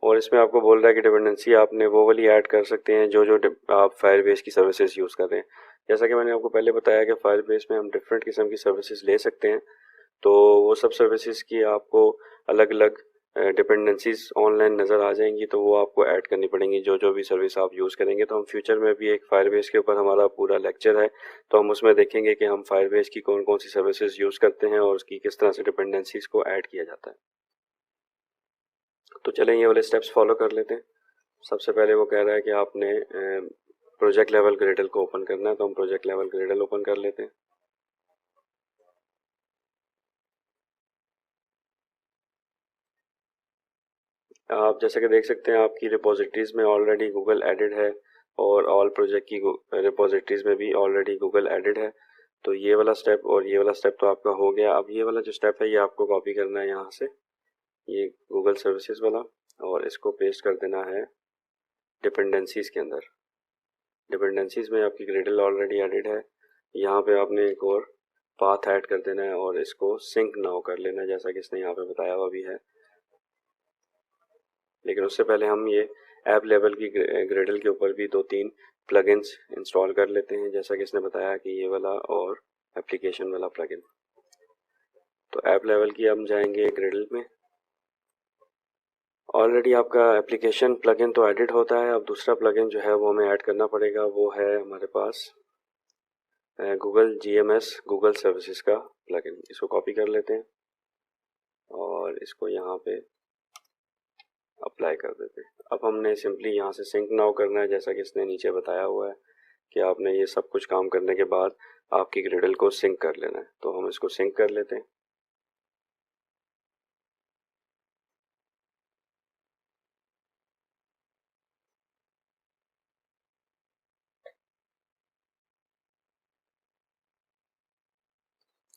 और इसमें आपको बोल रहा है कि डिपेंडेंसी आपने वो वाली ऐड कर सकते हैं जो जो आप फायरबेस की सर्विसेज यूज़ कर रहे हैं। जैसा कि मैंने आपको पहले बताया कि फायरबेस में हम डिफरेंट किस्म की सर्विसेज ले सकते हैं। तो वो सब सर्विसेज की आपको अलग अलग डिपेंडेंसीज ऑनलाइन नज़र आ जाएंगी, तो वो आपको ऐड करनी पड़ेंगी जो जो भी सर्विस आप यूज़ करेंगे। तो हम फ्यूचर में भी एक फायरबेस के ऊपर हमारा पूरा लेक्चर है, तो हम उसमें देखेंगे कि हम फायरबेस की कौन कौन सी सर्विसेज यूज़ करते हैं और उसकी किस तरह से डिपेंडेंसीज को ऐड किया जाता है। तो चलें ये वाले स्टेप्स फॉलो कर लेते हैं। सबसे पहले वो कह रहा है कि आपने प्रोजेक्ट लेवल ग्रेडल को ओपन करना है, तो हम प्रोजेक्ट लेवल ग्रेडल ओपन कर लेते हैं। आप जैसे कि देख सकते हैं आपकी रिपोजिटरीज में ऑलरेडी गूगल एडेड है और ऑल प्रोजेक्ट की रिपोजिटरीज में भी ऑलरेडी गूगल एडेड है। तो ये वाला स्टेप और ये वाला स्टेप तो आपका हो गया। अब ये वाला जो स्टेप है ये आपको कॉपी करना है यहाँ से, ये गूगल सर्विसेज वाला, और इसको पेस्ट कर देना है डिपेंडेंसीज के अंदर। डिपेंडेंसीज में आपकी ग्रेडल ऑलरेडी एडेड है, यहाँ पे आपने एक और पाथ ऐड कर देना है और इसको सिंक नाउ कर लेना है, जैसा कि इसने यहाँ पे बताया हुआ भी है। लेकिन उससे पहले हम ये ऐप लेवल की ग्रेडल के ऊपर भी 2-3 प्लगइन्स इंस्टॉल कर लेते हैं, जैसा कि इसने बताया कि ये वाला और एप्लीकेशन वाला प्लगइन। तो ऐप लेवल की हम जाएंगे ग्रेडल में। ऑलरेडी आपका एप्लीकेशन प्लगइन तो एडिट होता है। अब दूसरा प्लगइन जो है वो हमें ऐड करना पड़ेगा, वो है हमारे पास गूगल GMS गूगल सर्विसेज का प्लगइन। इसको कॉपी कर लेते हैं और इसको यहाँ पे अप्लाई कर देते हैं। अब हमने सिंपली यहाँ से सिंक नाउ करना है, जैसा कि इसने नीचे बताया हुआ है कि आपने ये सब कुछ काम करने के बाद आपकी ग्रेडल को सिंक कर लेना है। तो हम इसको सिंक कर लेते हैं।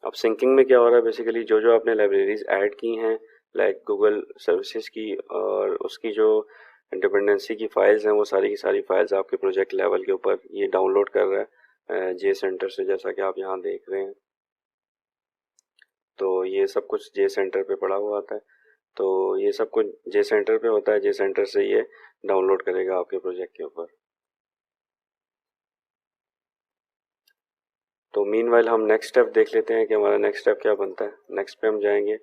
अब सिंकिंग में क्या हो रहा है, बेसिकली जो जो आपने लाइब्रेरीज ऐड की हैं लाइक गूगल सर्विसेज की, और उसकी जो डिपेंडेंसी की फाइल्स हैं वो सारी की सारी फाइल्स आपके प्रोजेक्ट लेवल के ऊपर ये डाउनलोड कर रहा है जे सेंटर से, जैसा कि आप यहाँ देख रहे हैं। तो ये सब कुछ जे सेंटर पे पड़ा हुआ आता है। तो ये सब कुछ जे सेंटर पे होता है, जे सेंटर से ये डाउनलोड करेगा आपके प्रोजेक्ट के ऊपर। तो मीनवाइल हम नेक्स्ट स्टेप देख लेते हैं कि हमारा नेक्स्ट स्टेप क्या बनता है। नेक्स्ट पे हम जाएंगे।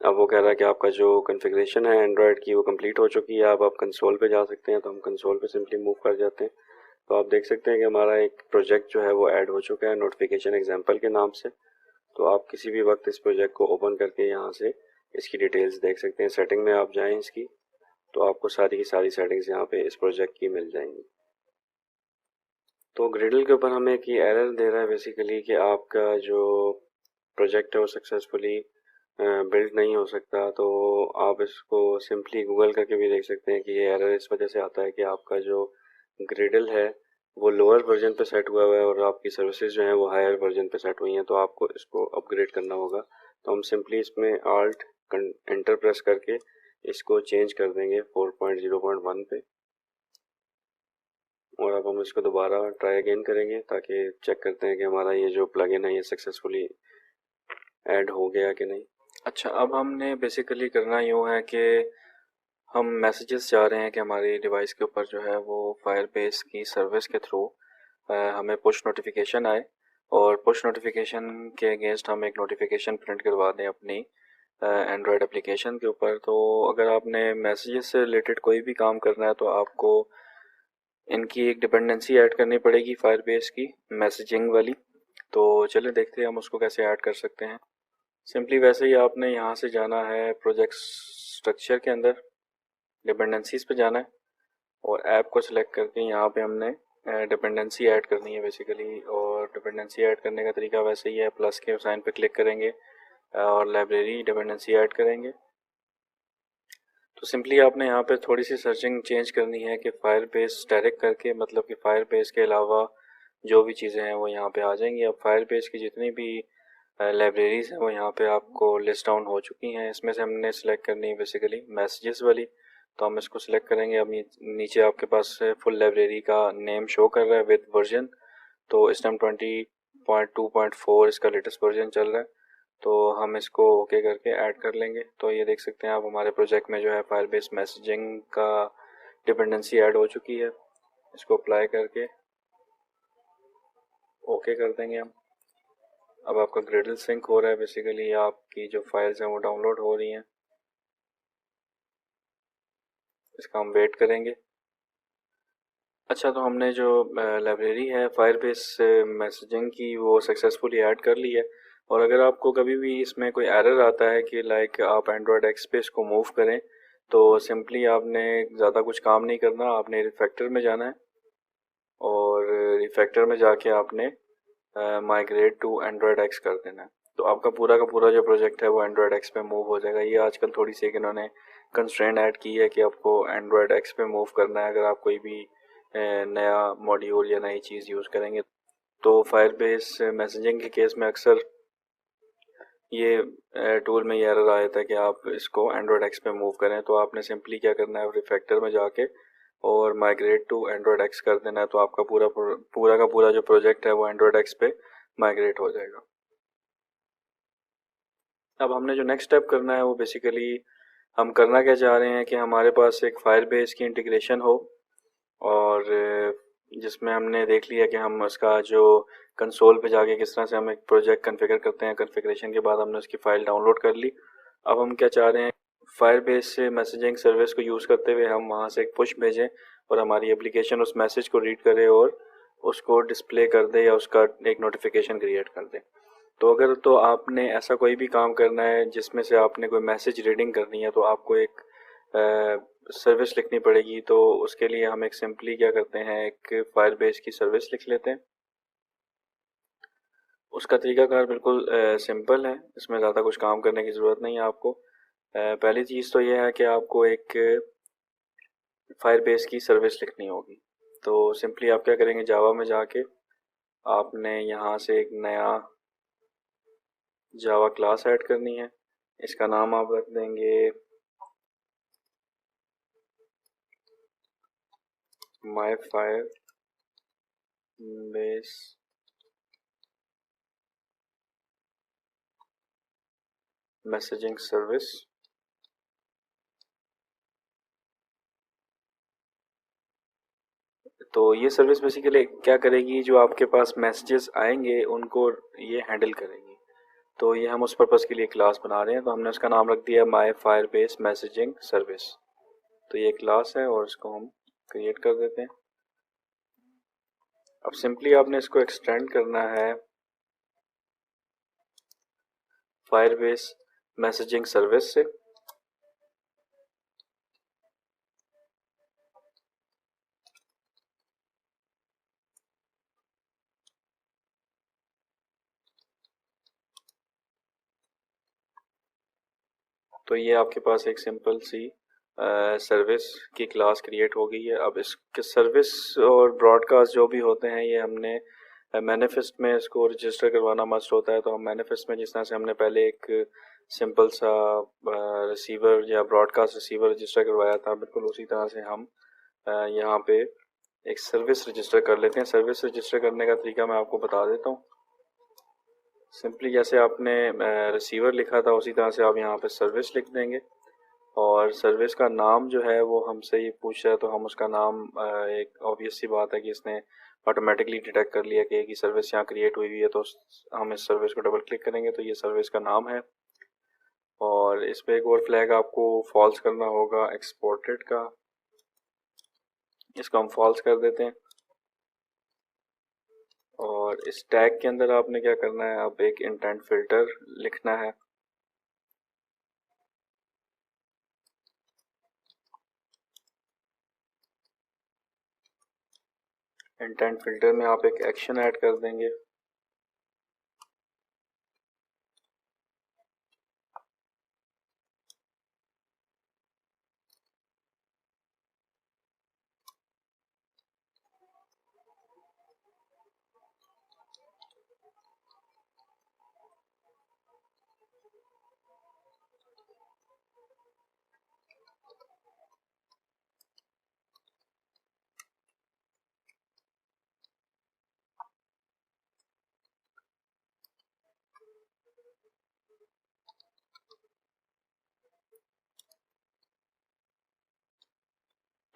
अब वो कह रहा है कि आपका जो कॉन्फ़िगरेशन है एंड्रॉयड की वो कंप्लीट हो चुकी है। अब आप कंसोल पे जा सकते हैं। तो हम कंसोल पे सिंपली मूव कर जाते हैं। तो आप देख सकते हैं कि हमारा एक प्रोजेक्ट जो है वो ऐड हो चुका है नोटिफिकेशन एग्जाम्पल के नाम से। तो आप किसी भी वक्त इस प्रोजेक्ट को ओपन करके यहाँ से इसकी डिटेल्स देख सकते हैं। सेटिंग में आप जाएँ इसकी, तो आपको सारी की सारी सेटिंग्स यहाँ पे इस प्रोजेक्ट की मिल जाएंगी। तो ग्रिडल के ऊपर हमें एक ये एरर दे रहा है बेसिकली कि आपका जो प्रोजेक्ट है वो सक्सेसफुली बिल्ड नहीं हो सकता। तो आप इसको सिंपली गूगल करके भी देख सकते हैं कि ये एरर इस वजह से आता है कि आपका जो ग्रिडल है वो लोअर वर्जन पे सेट हुआ है और आपकी सर्विसेज जो हैं वो हायर वर्जन पे सेट हुई हैं। तो आपको इसको अपग्रेड करना होगा। तो हम सिंपली इसमें आल्ट एंटर प्रेस करके इसको चेंज कर देंगे 4.0.1 पे, और अब हम इसको दोबारा ट्राई अगेन करेंगे ताकि चेक करते हैं कि हमारा ये जो प्लगइन है ये सक्सेसफुली ऐड हो गया कि नहीं। अच्छा, अब हमने बेसिकली करना यूँ है कि हम मैसेजेस चाह रहे हैं कि हमारी डिवाइस के ऊपर जो है वो फायरबेस की सर्विस के थ्रू हमें पुश नोटिफिकेशन आए, और पुश नोटिफिकेशन के अगेंस्ट हम एक नोटिफिकेशन प्रिंट करवा दें अपनी एंड्रॉयड एप्लीकेशन के ऊपर। तो अगर आपने मैसेजेस से रिलेटेड कोई भी काम करना है तो आपको इनकी एक डिपेंडेंसी ऐड करनी पड़ेगी फायरबेस की मैसेजिंग वाली। तो चलिए देखते हैं हम उसको कैसे ऐड कर सकते हैं। सिंपली वैसे ही आपने यहाँ से जाना है प्रोजेक्ट स्ट्रक्चर के अंदर, डिपेंडेंसीज पे जाना है और ऐप को सिलेक्ट करके यहाँ पे हमने डिपेंडेंसी ऐड करनी है बेसिकली। और डिपेंडेंसी ऐड करने का तरीका वैसे ही है, प्लस के साइन पे क्लिक करेंगे और लाइब्रेरी डिपेंडेंसी ऐड करेंगे। तो सिंपली आपने यहाँ पे थोड़ी सी सर्चिंग चेंज करनी है कि फायरबेस डायरेक्ट करके, मतलब कि फायरबेस के अलावा जो भी चीज़ें हैं वो यहाँ पे आ जाएंगी। अब फायरबेस की जितनी भी लाइब्रेरीज हैं वो यहाँ पे आपको लिस्ट डाउन हो चुकी हैं। इसमें से हमने सेलेक्ट करनी है बेसिकली मैसेजेस वाली। तो हम इसको सिलेक्ट करेंगे। अब नीचे आपके पास फुल लाइब्रेरी का नेम शो कर रहा है विद वर्जन। तो इस टाइम 20.2.4 इसका लेटेस्ट वर्जन चल रहा है। तो हम इसको ओके करके ऐड कर लेंगे। तो ये देख सकते हैं आप हमारे प्रोजेक्ट में जो है फायरबेस मैसेजिंग का डिपेंडेंसी ऐड हो चुकी है। इसको अप्लाई करके ओके कर देंगे हम। अब आपका ग्रिडल सिंक हो रहा है, बेसिकली आपकी जो फाइल्स हैं वो डाउनलोड हो रही हैं। इसका हम वेट करेंगे। अच्छा, तो हमने जो लाइब्रेरी है फायरबेस मैसेजिंग की वो सक्सेसफुली ऐड कर ली है। और अगर आपको कभी भी इसमें कोई एरर आता है कि लाइक आप एंड्रॉयड एक्स पे इसको मूव करें, तो सिंपली आपने ज़्यादा कुछ काम नहीं करना, आपने रिफैक्टर में जाना है और रिफैक्टर में जाके आपने माइग्रेट टू एंड्रॉयड एक्स कर देना है। तो आपका पूरा का पूरा जो प्रोजेक्ट है वो एंड्रॉयड एक्स पे मूव हो जाएगा। ये आजकल थोड़ी सी एक इन्होंने कंस्ट्रेंट ऐड की है कि आपको एंड्रॉयड एक्स पे मूव करना है अगर आप कोई भी नया मॉड्यूल या नई चीज़ यूज़ करेंगे। तो फायरबेस मैसेजिंग के केस में अक्सर ये टूल में ये एरर आया था कि आप इसको एंड्रॉयड एक्स पे मूव करें। तो आपने सिंपली क्या करना है, रिफैक्टर में जाके और माइग्रेट टू एंड्रॉयड एक्स कर देना है। तो आपका पूरा का पूरा जो प्रोजेक्ट है वो एंड्रॉयड एक्स पे माइग्रेट हो जाएगा। अब हमने जो नेक्स्ट स्टेप करना है वो बेसिकली हम करना क्या चाह रहे हैं कि हमारे पास एक फायरबेस की इंटीग्रेशन हो और जिसमें हमने देख लिया कि हम उसका जो कंसोल पे जाके किस तरह से हम एक प्रोजेक्ट कॉन्फ़िगर करते हैं। कॉन्फ़िगरेशन के बाद हमने उसकी फ़ाइल डाउनलोड कर ली। अब हम क्या चाह रहे हैं, फायरबेस से मैसेजिंग सर्विस को यूज़ करते हुए हम वहाँ से एक पुश भेजें और हमारी एप्लीकेशन उस मैसेज को रीड करे और उसको डिस्प्ले कर दे या उसका एक नोटिफिकेशन क्रिएट कर दे। तो अगर तो आपने ऐसा कोई भी काम करना है जिसमें से आपने कोई मैसेज रीडिंग करनी है तो आपको एक सर्विस लिखनी पड़ेगी। तो उसके लिए हम एक सिंपली क्या करते हैं, एक फायरबेस की सर्विस लिख लेते हैं। उसका तरीकाकार बिल्कुल सिंपल है, इसमें ज़्यादा कुछ काम करने की ज़रूरत नहीं है आपको। पहली चीज़ तो यह है कि आपको एक फायरबेस की सर्विस लिखनी होगी। तो सिंपली आप क्या करेंगे, जावा में जाके आपने यहाँ से एक नया जावा क्लास ऐड करनी है। इसका नाम आप रख देंगे माई फायरबेस मैसेजिंग सर्विस। तो ये सर्विस बेसिकली क्या करेगी, जो आपके पास मैसेजेस आएंगे उनको ये हैंडल करेगी। तो ये हम उस पर्पज़ के लिए क्लास बना रहे हैं। तो हमने उसका नाम रख दिया माई फायरबेस मैसेजिंग सर्विस। तो ये क्लास है और इसको हम क्रिएट कर देते हैं। अब सिंपली आपने इसको एक्सटेंड करना है फायरबेस मैसेजिंग सर्विस से। तो ये आपके पास एक सिंपल सी सर्विस की क्लास क्रिएट हो गई है। अब इसके सर्विस और ब्रॉडकास्ट जो भी होते हैं ये हमने मैनिफेस्ट में इसको रजिस्टर करवाना मस्ट होता है। तो हम मैनिफेस्ट में जिस तरह से हमने पहले एक सिंपल सा रिसीवर या ब्रॉडकास्ट रिसीवर रजिस्टर करवाया था, बिल्कुल उसी तरह से हम यहाँ पे एक सर्विस रजिस्टर कर लेते हैं। सर्विस रजिस्टर करने का तरीका मैं आपको बता देता हूँ। सिंपली जैसे आपने रिसीवर लिखा था उसी तरह से आप यहाँ पे सर्विस लिख देंगे और सर्विस का नाम जो है वो हमसे ये पूछ रहा है। तो हम उसका नाम एक ऑब्वियस सी बात है कि इसने ऑटोमेटिकली डिटेक्ट कर लिया कि एक ही सर्विस यहाँ क्रिएट हुई है। तो हम इस सर्विस को डबल क्लिक करेंगे तो ये सर्विस का नाम है। और इस पर एक और फ्लैग आपको फॉल्स करना होगा एक्सपोर्टेड का, इसको हम फॉल्स कर देते हैं। और इस टैग के अंदर आपने क्या करना है, अब एक इंटेंट फिल्टर लिखना है। इंटेंट फिल्टर में आप एक एक्शन ऐड कर देंगे।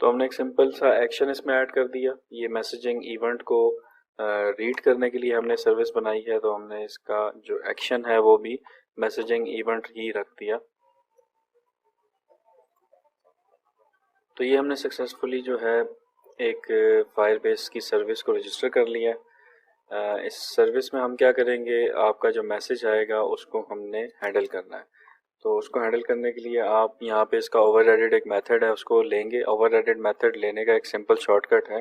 तो हमने एक सिंपल सा एक्शन इसमें ऐड कर दिया। ये मैसेजिंग इवेंट को रीड करने के लिए हमने सर्विस बनाई है। तो हमने इसका जो एक्शन है वो भी मैसेजिंग इवेंट ही रख दिया। तो ये हमने सक्सेसफुली जो है एक फायरबेस की सर्विस को रजिस्टर कर लिया है। इस सर्विस में हम क्या करेंगे, आपका जो मैसेज आएगा उसको हमने हैंडल करना है। तो उसको हैंडल करने के लिए आप यहाँ पे इसका ओवरराइडेड एक मेथड है उसको लेंगे। ओवरराइडेड मेथड लेने का एक सिंपल शॉर्टकट है,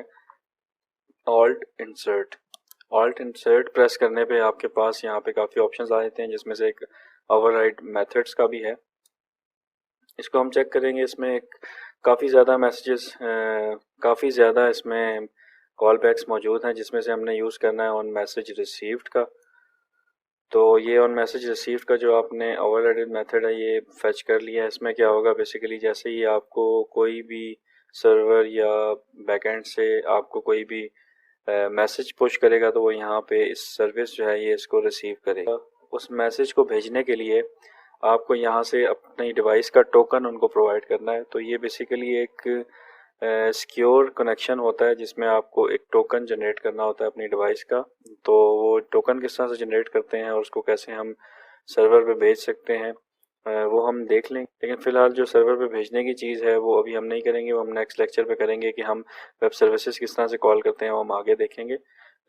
ऑल्ट इंसर्ट प्रेस करने पे आपके पास यहाँ पे काफ़ी ऑप्शंस आ जाते हैं, जिसमें से एक ओवरराइड मेथड्स का भी है। इसको हम चेक करेंगे। इसमें काफ़ी ज़्यादा मैसेजेस, काफ़ी ज़्यादा इसमें कॉल बैक्स मौजूद हैं, जिसमें से हमने यूज़ करना है ऑन मैसेज रिसीव्ड का। तो ये ऑन मैसेज रिसीव्ड का जो आपने ओवरराइडेड मेथड है ये फेच कर लिया है। इसमें क्या होगा, बेसिकली जैसे ही आपको कोई भी सर्वर या बैकएंड से आपको कोई भी मैसेज पुश करेगा तो वो यहाँ पे इस सर्विस जो है ये इसको रिसीव करेगा। उस मैसेज को भेजने के लिए आपको यहाँ से अपनी डिवाइस का टोकन उनको प्रोवाइड करना है। तो ये बेसिकली एक सिक्योर कनेक्शन होता है, जिसमें आपको एक टोकन जनरेट करना होता है अपनी डिवाइस का। तो वो टोकन किस तरह से जनरेट करते हैं और उसको कैसे हम सर्वर पे भेज सकते हैं वो हम देख लेंगे। लेकिन फ़िलहाल जो सर्वर पे भेजने की चीज़ है वो अभी हम नहीं करेंगे, वो हम नेक्स्ट लेक्चर पे करेंगे कि हम वेब सर्विसेज किस तरह से कॉल करते हैं, वो हम आगे देखेंगे।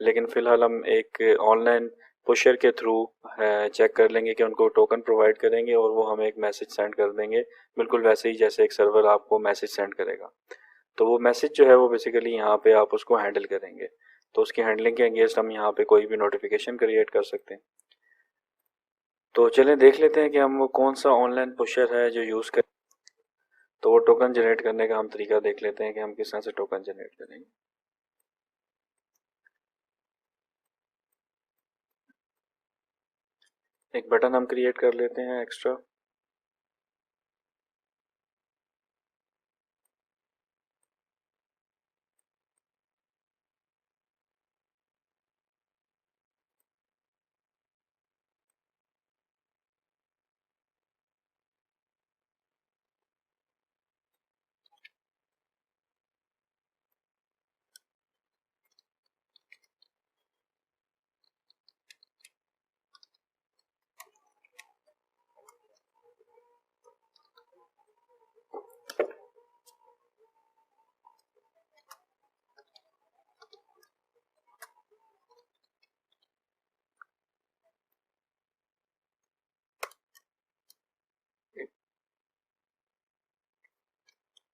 लेकिन फ़िलहाल हम एक ऑनलाइन पुशर के थ्रू चेक कर लेंगे कि उनको टोकन प्रोवाइड करेंगे और वो हमें एक मैसेज सेंड कर देंगे, बिल्कुल वैसे ही जैसे एक सर्वर आपको मैसेज सेंड करेगा। तो वो मैसेज जो है वो बेसिकली यहाँ पे आप उसको हैंडल करेंगे। तो उसकी हैंडलिंग के अगेंस्ट हम यहाँ पे कोई भी नोटिफिकेशन क्रिएट कर सकते हैं। तो चलें देख लेते हैं कि हम वो कौन सा ऑनलाइन पुशर है जो यूज़ कर। तो वो टोकन जनरेट करने का हम तरीका देख लेते हैं कि हम किस तरह से टोकन जनरेट करेंगे। एक बटन हम क्रिएट कर लेते हैं एक्स्ट्रा।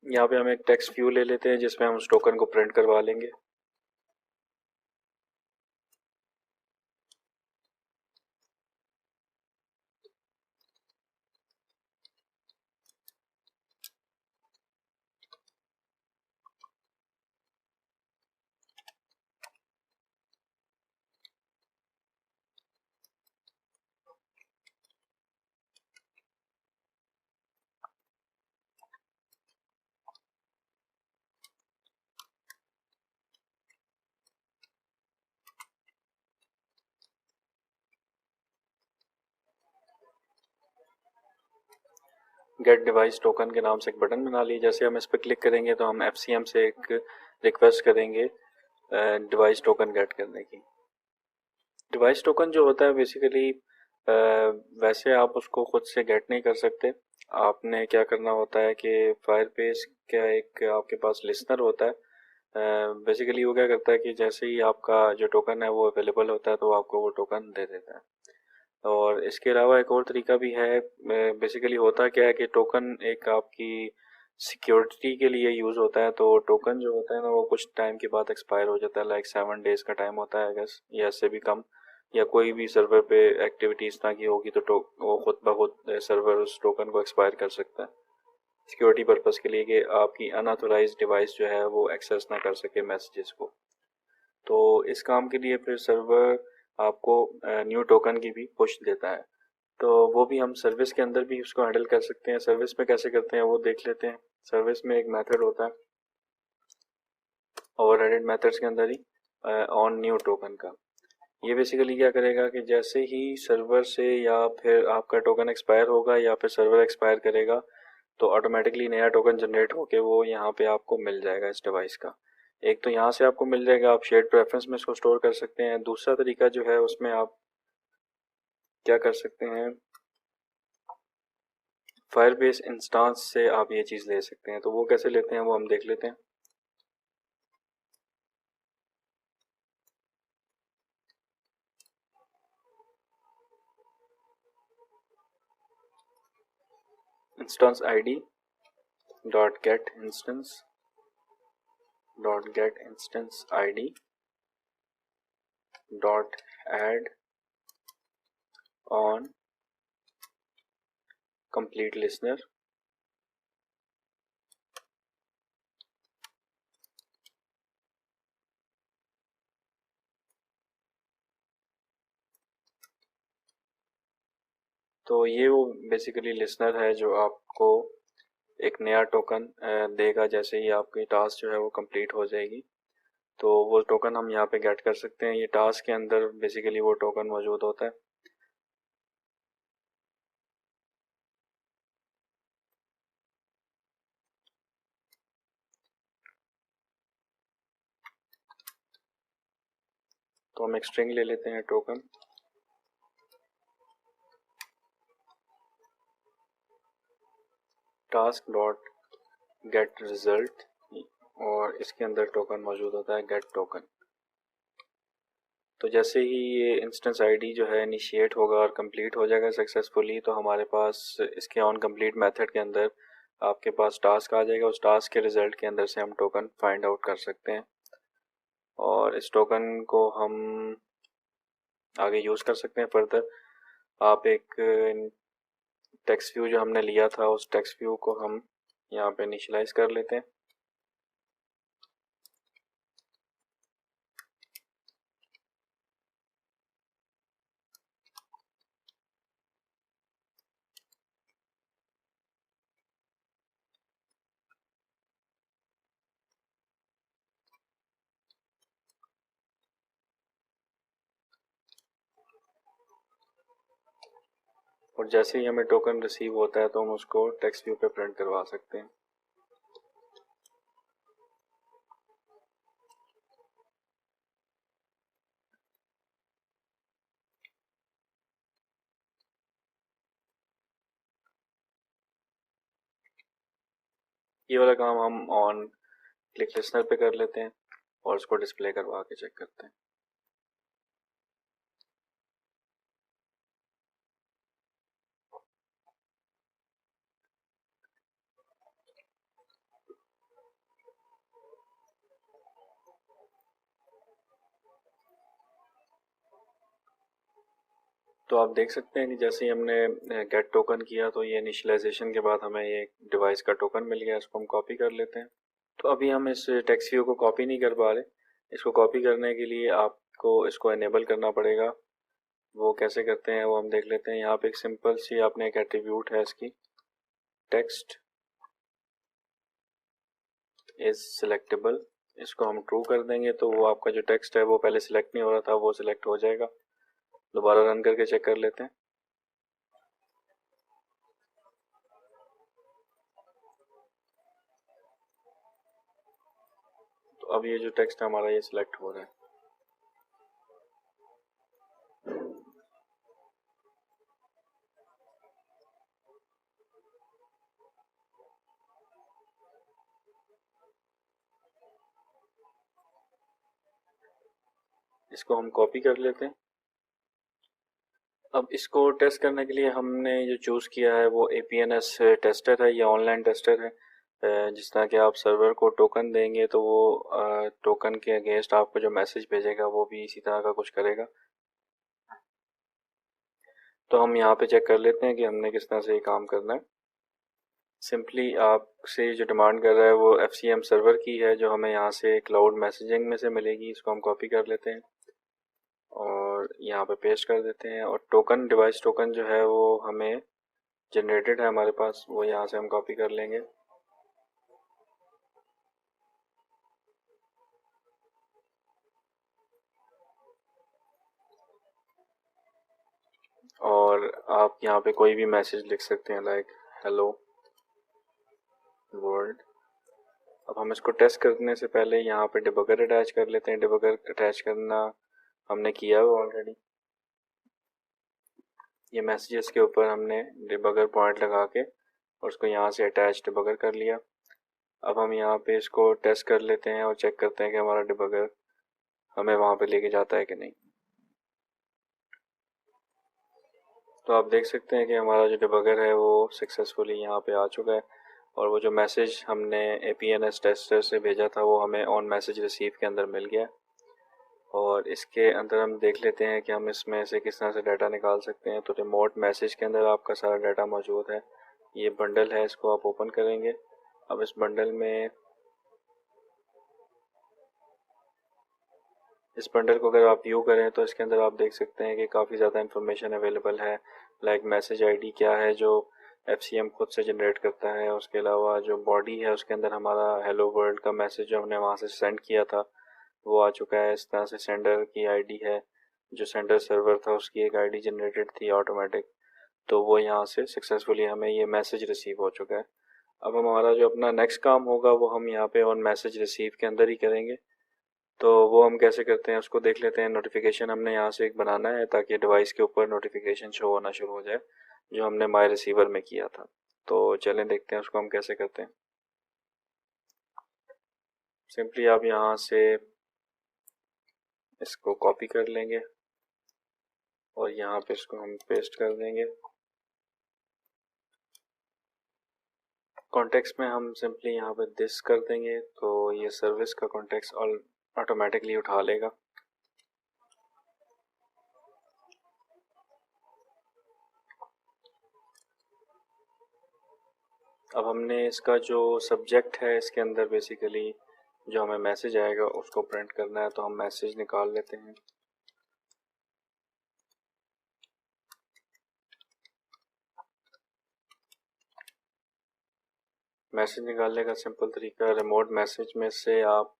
यहाँ पे हम एक टेक्स्ट व्यू ले लेते हैं जिसमें हम उस टोकन को प्रिंट करवा लेंगे। गेट डिवाइस टोकन के नाम से एक बटन बना ली। जैसे हम इस पर क्लिक करेंगे तो हम FCM से एक रिक्वेस्ट करेंगे डिवाइस टोकन गेट करने की। डिवाइस टोकन जो होता है बेसिकली वैसे आप उसको खुद से गेट नहीं कर सकते। आपने क्या करना होता है कि फायरबेस का एक आपके पास लिस्नर होता है। बेसिकली वो क्या करता है कि जैसे ही आपका जो टोकन है वो अवेलेबल होता है तो वो आपको वो टोकन दे देता है। और इसके अलावा एक और तरीका भी है। बेसिकली होता क्या है कि टोकन एक आपकी सिक्योरिटी के लिए यूज़ होता है। तो टोकन जो होता है ना वो कुछ टाइम के बाद एक्सपायर हो जाता है, लाइक 7 डेज़ का टाइम होता है गैस, या इससे भी कम। या कोई भी सर्वर पे एक्टिविटी इस तरह की होगी तो वो खुद ब खुद सर्वर उस टोकन को एक्सपायर कर सकता है, सिक्योरिटी पर्पज़ के लिए, कि आपकी अनऑथोराइज्ड डिवाइस जो है वो एक्सेस ना कर सके मैसेजेस को। तो इस काम के लिए फिर सर्वर आपको न्यू टोकन की भी पुश देता है। तो वो भी हम सर्विस के अंदर भी उसको हैंडल कर सकते हैं। सर्विस में कैसे करते हैं वो देख लेते हैं। सर्विस में एक मेथड होता है ओवरराइडेड मेथड्स के अंदर ही ऑन न्यू टोकन का। ये बेसिकली क्या करेगा कि जैसे ही सर्वर से या फिर आपका टोकन एक्सपायर होगा या फिर सर्वर एक्सपायर करेगा तो ऑटोमेटिकली नया टोकन जनरेट होके वो यहाँ पे आपको मिल जाएगा इस डिवाइस का। एक तो यहाँ से आपको मिल जाएगा, आप शेयर्ड प्रेफरेंस में इसको स्टोर कर सकते हैं। दूसरा तरीका जो है उसमें आप क्या कर सकते हैं, फायरबेस इंस्टांस से आप ये चीज़ ले सकते हैं। तो वो कैसे लेते हैं वो हम देख लेते हैं। Instance ID dot gate instance ID dot add on complete listener तो ये वो बेसिकली लिसनर है जो आपको एक नया टोकन देगा जैसे ही आपकी टास्क जो है वो कंप्लीट हो जाएगी। तो वो टोकन हम यहाँ पे गेट कर सकते हैं। ये टास्क के अंदर बेसिकली वो टोकन मौजूद होता है। तो हम एक स्ट्रिंग ले लेते हैं token, task dot get result, और इसके अंदर टोकन मौजूद होता है गेट टोकन। तो जैसे ही ये इंस्टेंस आईडी जो है इनिशिएट होगा और कंप्लीट हो जाएगा सक्सेसफुली, तो हमारे पास इसके ऑन कंप्लीट मेथड के अंदर आपके पास टास्क आ जाएगा। उस टास्क के रिजल्ट के अंदर से हम टोकन फाइंड आउट कर सकते हैं और इस टोकन को हम आगे यूज़ कर सकते हैं फर्दर। आप एक टेक्स्ट व्यू जो हमने लिया था उस टेक्स्ट व्यू को हम यहाँ पे इनिशियलाइज कर लेते हैं। और जैसे ही हमें टोकन रिसीव होता है तो हम उसको टेक्स्ट व्यू पे प्रिंट करवा सकते हैं। ये वाला काम हम ऑन क्लिक लिसनर पे कर लेते हैं और उसको डिस्प्ले करवा के चेक करते हैं। तो आप देख सकते हैं कि जैसे ही हमने गेट टोकन किया तो ये इनिशियलाइजेशन के बाद हमें ये डिवाइस का टोकन मिल गया। इसको हम कॉपी कर लेते हैं। तो अभी हम इस टेक्स्ट व्यू को कॉपी नहीं कर पा रहे। इसको कॉपी करने के लिए आपको इसको एनेबल करना पड़ेगा। वो कैसे करते हैं वो हम देख लेते हैं। यहाँ पे एक सिंपल सी आपने एक एट्रीब्यूट है इसकी, टेक्स्ट इज सिलेक्टेबल। इसको हम ट्रू कर देंगे तो वो आपका जो टेक्स्ट है वो पहले सिलेक्ट नहीं हो रहा था वो सिलेक्ट हो जाएगा। दोबारा रन करके चेक कर लेते हैं। तो अब ये जो टेक्स्ट है हमारा ये सिलेक्ट हो रहा है। इसको हम कॉपी कर लेते हैं। अब इसको टेस्ट करने के लिए हमने जो चूज़ किया है वो APNS टेस्टर है या ऑनलाइन टेस्टर है। जिस तरह कि आप सर्वर को टोकन देंगे तो वो टोकन के अगेंस्ट आपको जो मैसेज भेजेगा वो भी इसी तरह का कुछ करेगा। तो हम यहाँ पे चेक कर लेते हैं कि हमने किस तरह से ये काम करना है। सिंपली आपसे जो डिमांड कर रहा है वो FCM सर्वर की है जो हमें यहाँ से क्लाउड मैसेजिंग में से मिलेगी। इसको हम कॉपी कर लेते हैं और यहाँ पे पेस्ट कर देते हैं। और टोकन डिवाइस टोकन जो है वो हमें जनरेटेड है हमारे पास, वो यहाँ से हम कॉपी कर लेंगे। और आप यहाँ पे कोई भी मैसेज लिख सकते हैं लाइक हेलो वर्ल्ड। अब हम इसको टेस्ट करने से पहले यहाँ पे डिबगर अटैच कर लेते हैं। डिबगर अटैच करना हमने किया हुआ ऑलरेडी। ये मैसेजेस के ऊपर हमने डिबगर पॉइंट लगा के और उसको यहाँ से अटैच डिबगर कर लिया। अब हम यहाँ पे इसको टेस्ट कर लेते हैं और चेक करते हैं कि हमारा डिबगर हमें वहाँ पे लेके जाता है कि नहीं। तो आप देख सकते हैं कि हमारा जो डिबगर है वो सक्सेसफुली यहाँ पे आ चुका है और वो जो मैसेज हमने APNS टेस्टर से भेजा था वो हमें ऑन मैसेज रिसीव के अंदर मिल गया। और इसके अंदर हम देख लेते हैं कि हम इसमें से किस तरह से डाटा निकाल सकते हैं। तो रिमोट मैसेज के अंदर आपका सारा डाटा मौजूद है। ये बंडल है, इसको आप ओपन करेंगे। अब इस बंडल को अगर आप व्यू करें तो इसके अंदर आप देख सकते हैं कि काफ़ी ज़्यादा इन्फॉर्मेशन अवेलेबल है। लाइक मैसेज आईडी क्या है जो FCM खुद से जनरेट करता है। उसके अलावा जो बॉडी है उसके अंदर हमारा हेलो वर्ल्ड का मैसेज जो हमने वहाँ से सेंड किया था वो आ चुका है। इस तरह से सेंडर की आईडी है, जो सेंडर सर्वर था उसकी एक आईडी जनरेटेड थी ऑटोमेटिक, तो वो यहाँ से सक्सेसफुली हमें ये मैसेज रिसीव हो चुका है। अब हमारा जो अपना नेक्स्ट काम होगा वो हम यहाँ पे ऑन मैसेज रिसीव के अंदर ही करेंगे। तो वो हम कैसे करते हैं उसको देख लेते हैं। नोटिफिकेशन हमने यहाँ से एक बनाना है ताकि डिवाइस के ऊपर नोटिफिकेशन शो होना शुरू हो जाए, जो हमने माई रिसीवर में किया था। तो चलें देखते हैं उसको हम कैसे करते हैं। सिंपली आप यहाँ से इसको कॉपी कर लेंगे और यहाँ पे इसको हम पेस्ट कर देंगे। कॉन्टेक्स्ट में हम सिंपली यहाँ पे दिस कर देंगे तो ये सर्विस का कॉन्टेक्स्ट ऑटोमेटिकली उठा लेगा। अब हमने इसका जो सब्जेक्ट है इसके अंदर बेसिकली जो हमें मैसेज आएगा उसको प्रिंट करना है, तो हम मैसेज निकाल लेते हैं। मैसेज निकालने का सिंपल तरीका, रिमोट मैसेज में से आप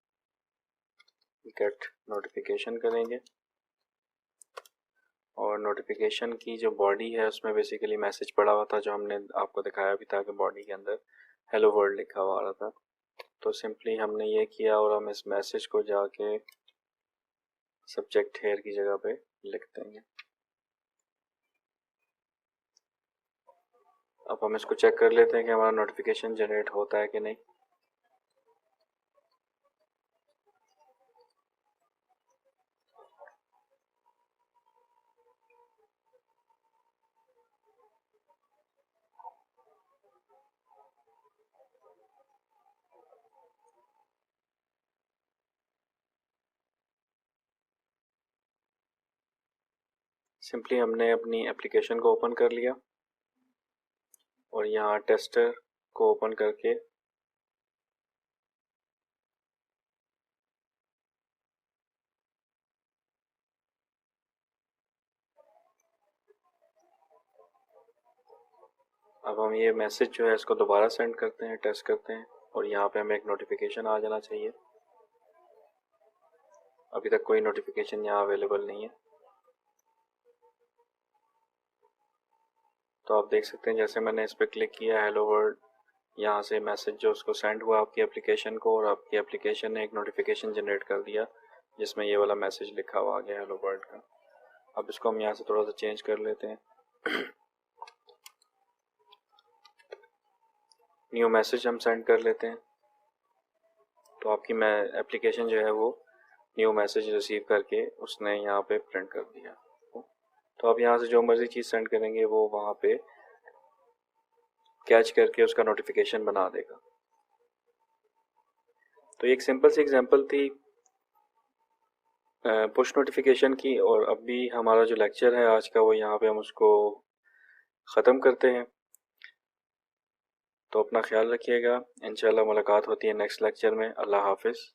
गेट नोटिफिकेशन करेंगे और नोटिफिकेशन की जो बॉडी है उसमें बेसिकली मैसेज पड़ा हुआ था जो हमने आपको दिखाया भी था कि बॉडी के अंदर हेलो वर्ल्ड लिखा हुआ आ रहा था। तो सिंपली हमने ये किया और हम इस मैसेज को जाके सब्जेक्ट हेयर की जगह पे लिख देंगे। अब हम इसको चेक कर लेते हैं कि हमारा नोटिफिकेशन जनरेट होता है कि नहीं। सिंपली हमने अपनी एप्लीकेशन को ओपन कर लिया और यहाँ टेस्टर को ओपन करके अब हम ये मैसेज जो है इसको दोबारा सेंड करते हैं, टेस्ट करते हैं और यहाँ पे हमें एक नोटिफिकेशन आ जाना चाहिए। अभी तक कोई नोटिफिकेशन यहाँ अवेलेबल नहीं है। तो आप देख सकते हैं जैसे मैंने इस पर क्लिक किया हेलो वर्ल्ड, यहाँ से मैसेज जो उसको सेंड हुआ आपकी एप्लीकेशन को और आपकी एप्लीकेशन ने एक नोटिफिकेशन जनरेट कर दिया जिसमें ये वाला मैसेज लिखा हुआ आ गया हेलो वर्ल्ड का। अब इसको हम यहाँ से थोड़ा सा चेंज कर लेते हैं। न्यू मैसेज हम सेंड कर लेते हैं तो आपकी एप्लीकेशन जो है वो न्यू मैसेज रिसीव करके उसने यहाँ पे प्रिंट कर दिया। तो आप यहाँ से जो मर्जी चीज़ सेंड करेंगे वो वहाँ पे कैच करके उसका नोटिफिकेशन बना देगा। तो एक सिंपल सी एग्जांपल थी पुश नोटिफिकेशन की, और अभी हमारा जो लेक्चर है आज का वो यहाँ पे हम उसको ख़त्म करते हैं। तो अपना ख्याल रखिएगा, इंशाल्लाह मुलाकात होती है नेक्स्ट लेक्चर में। अल्लाह हाफिज़।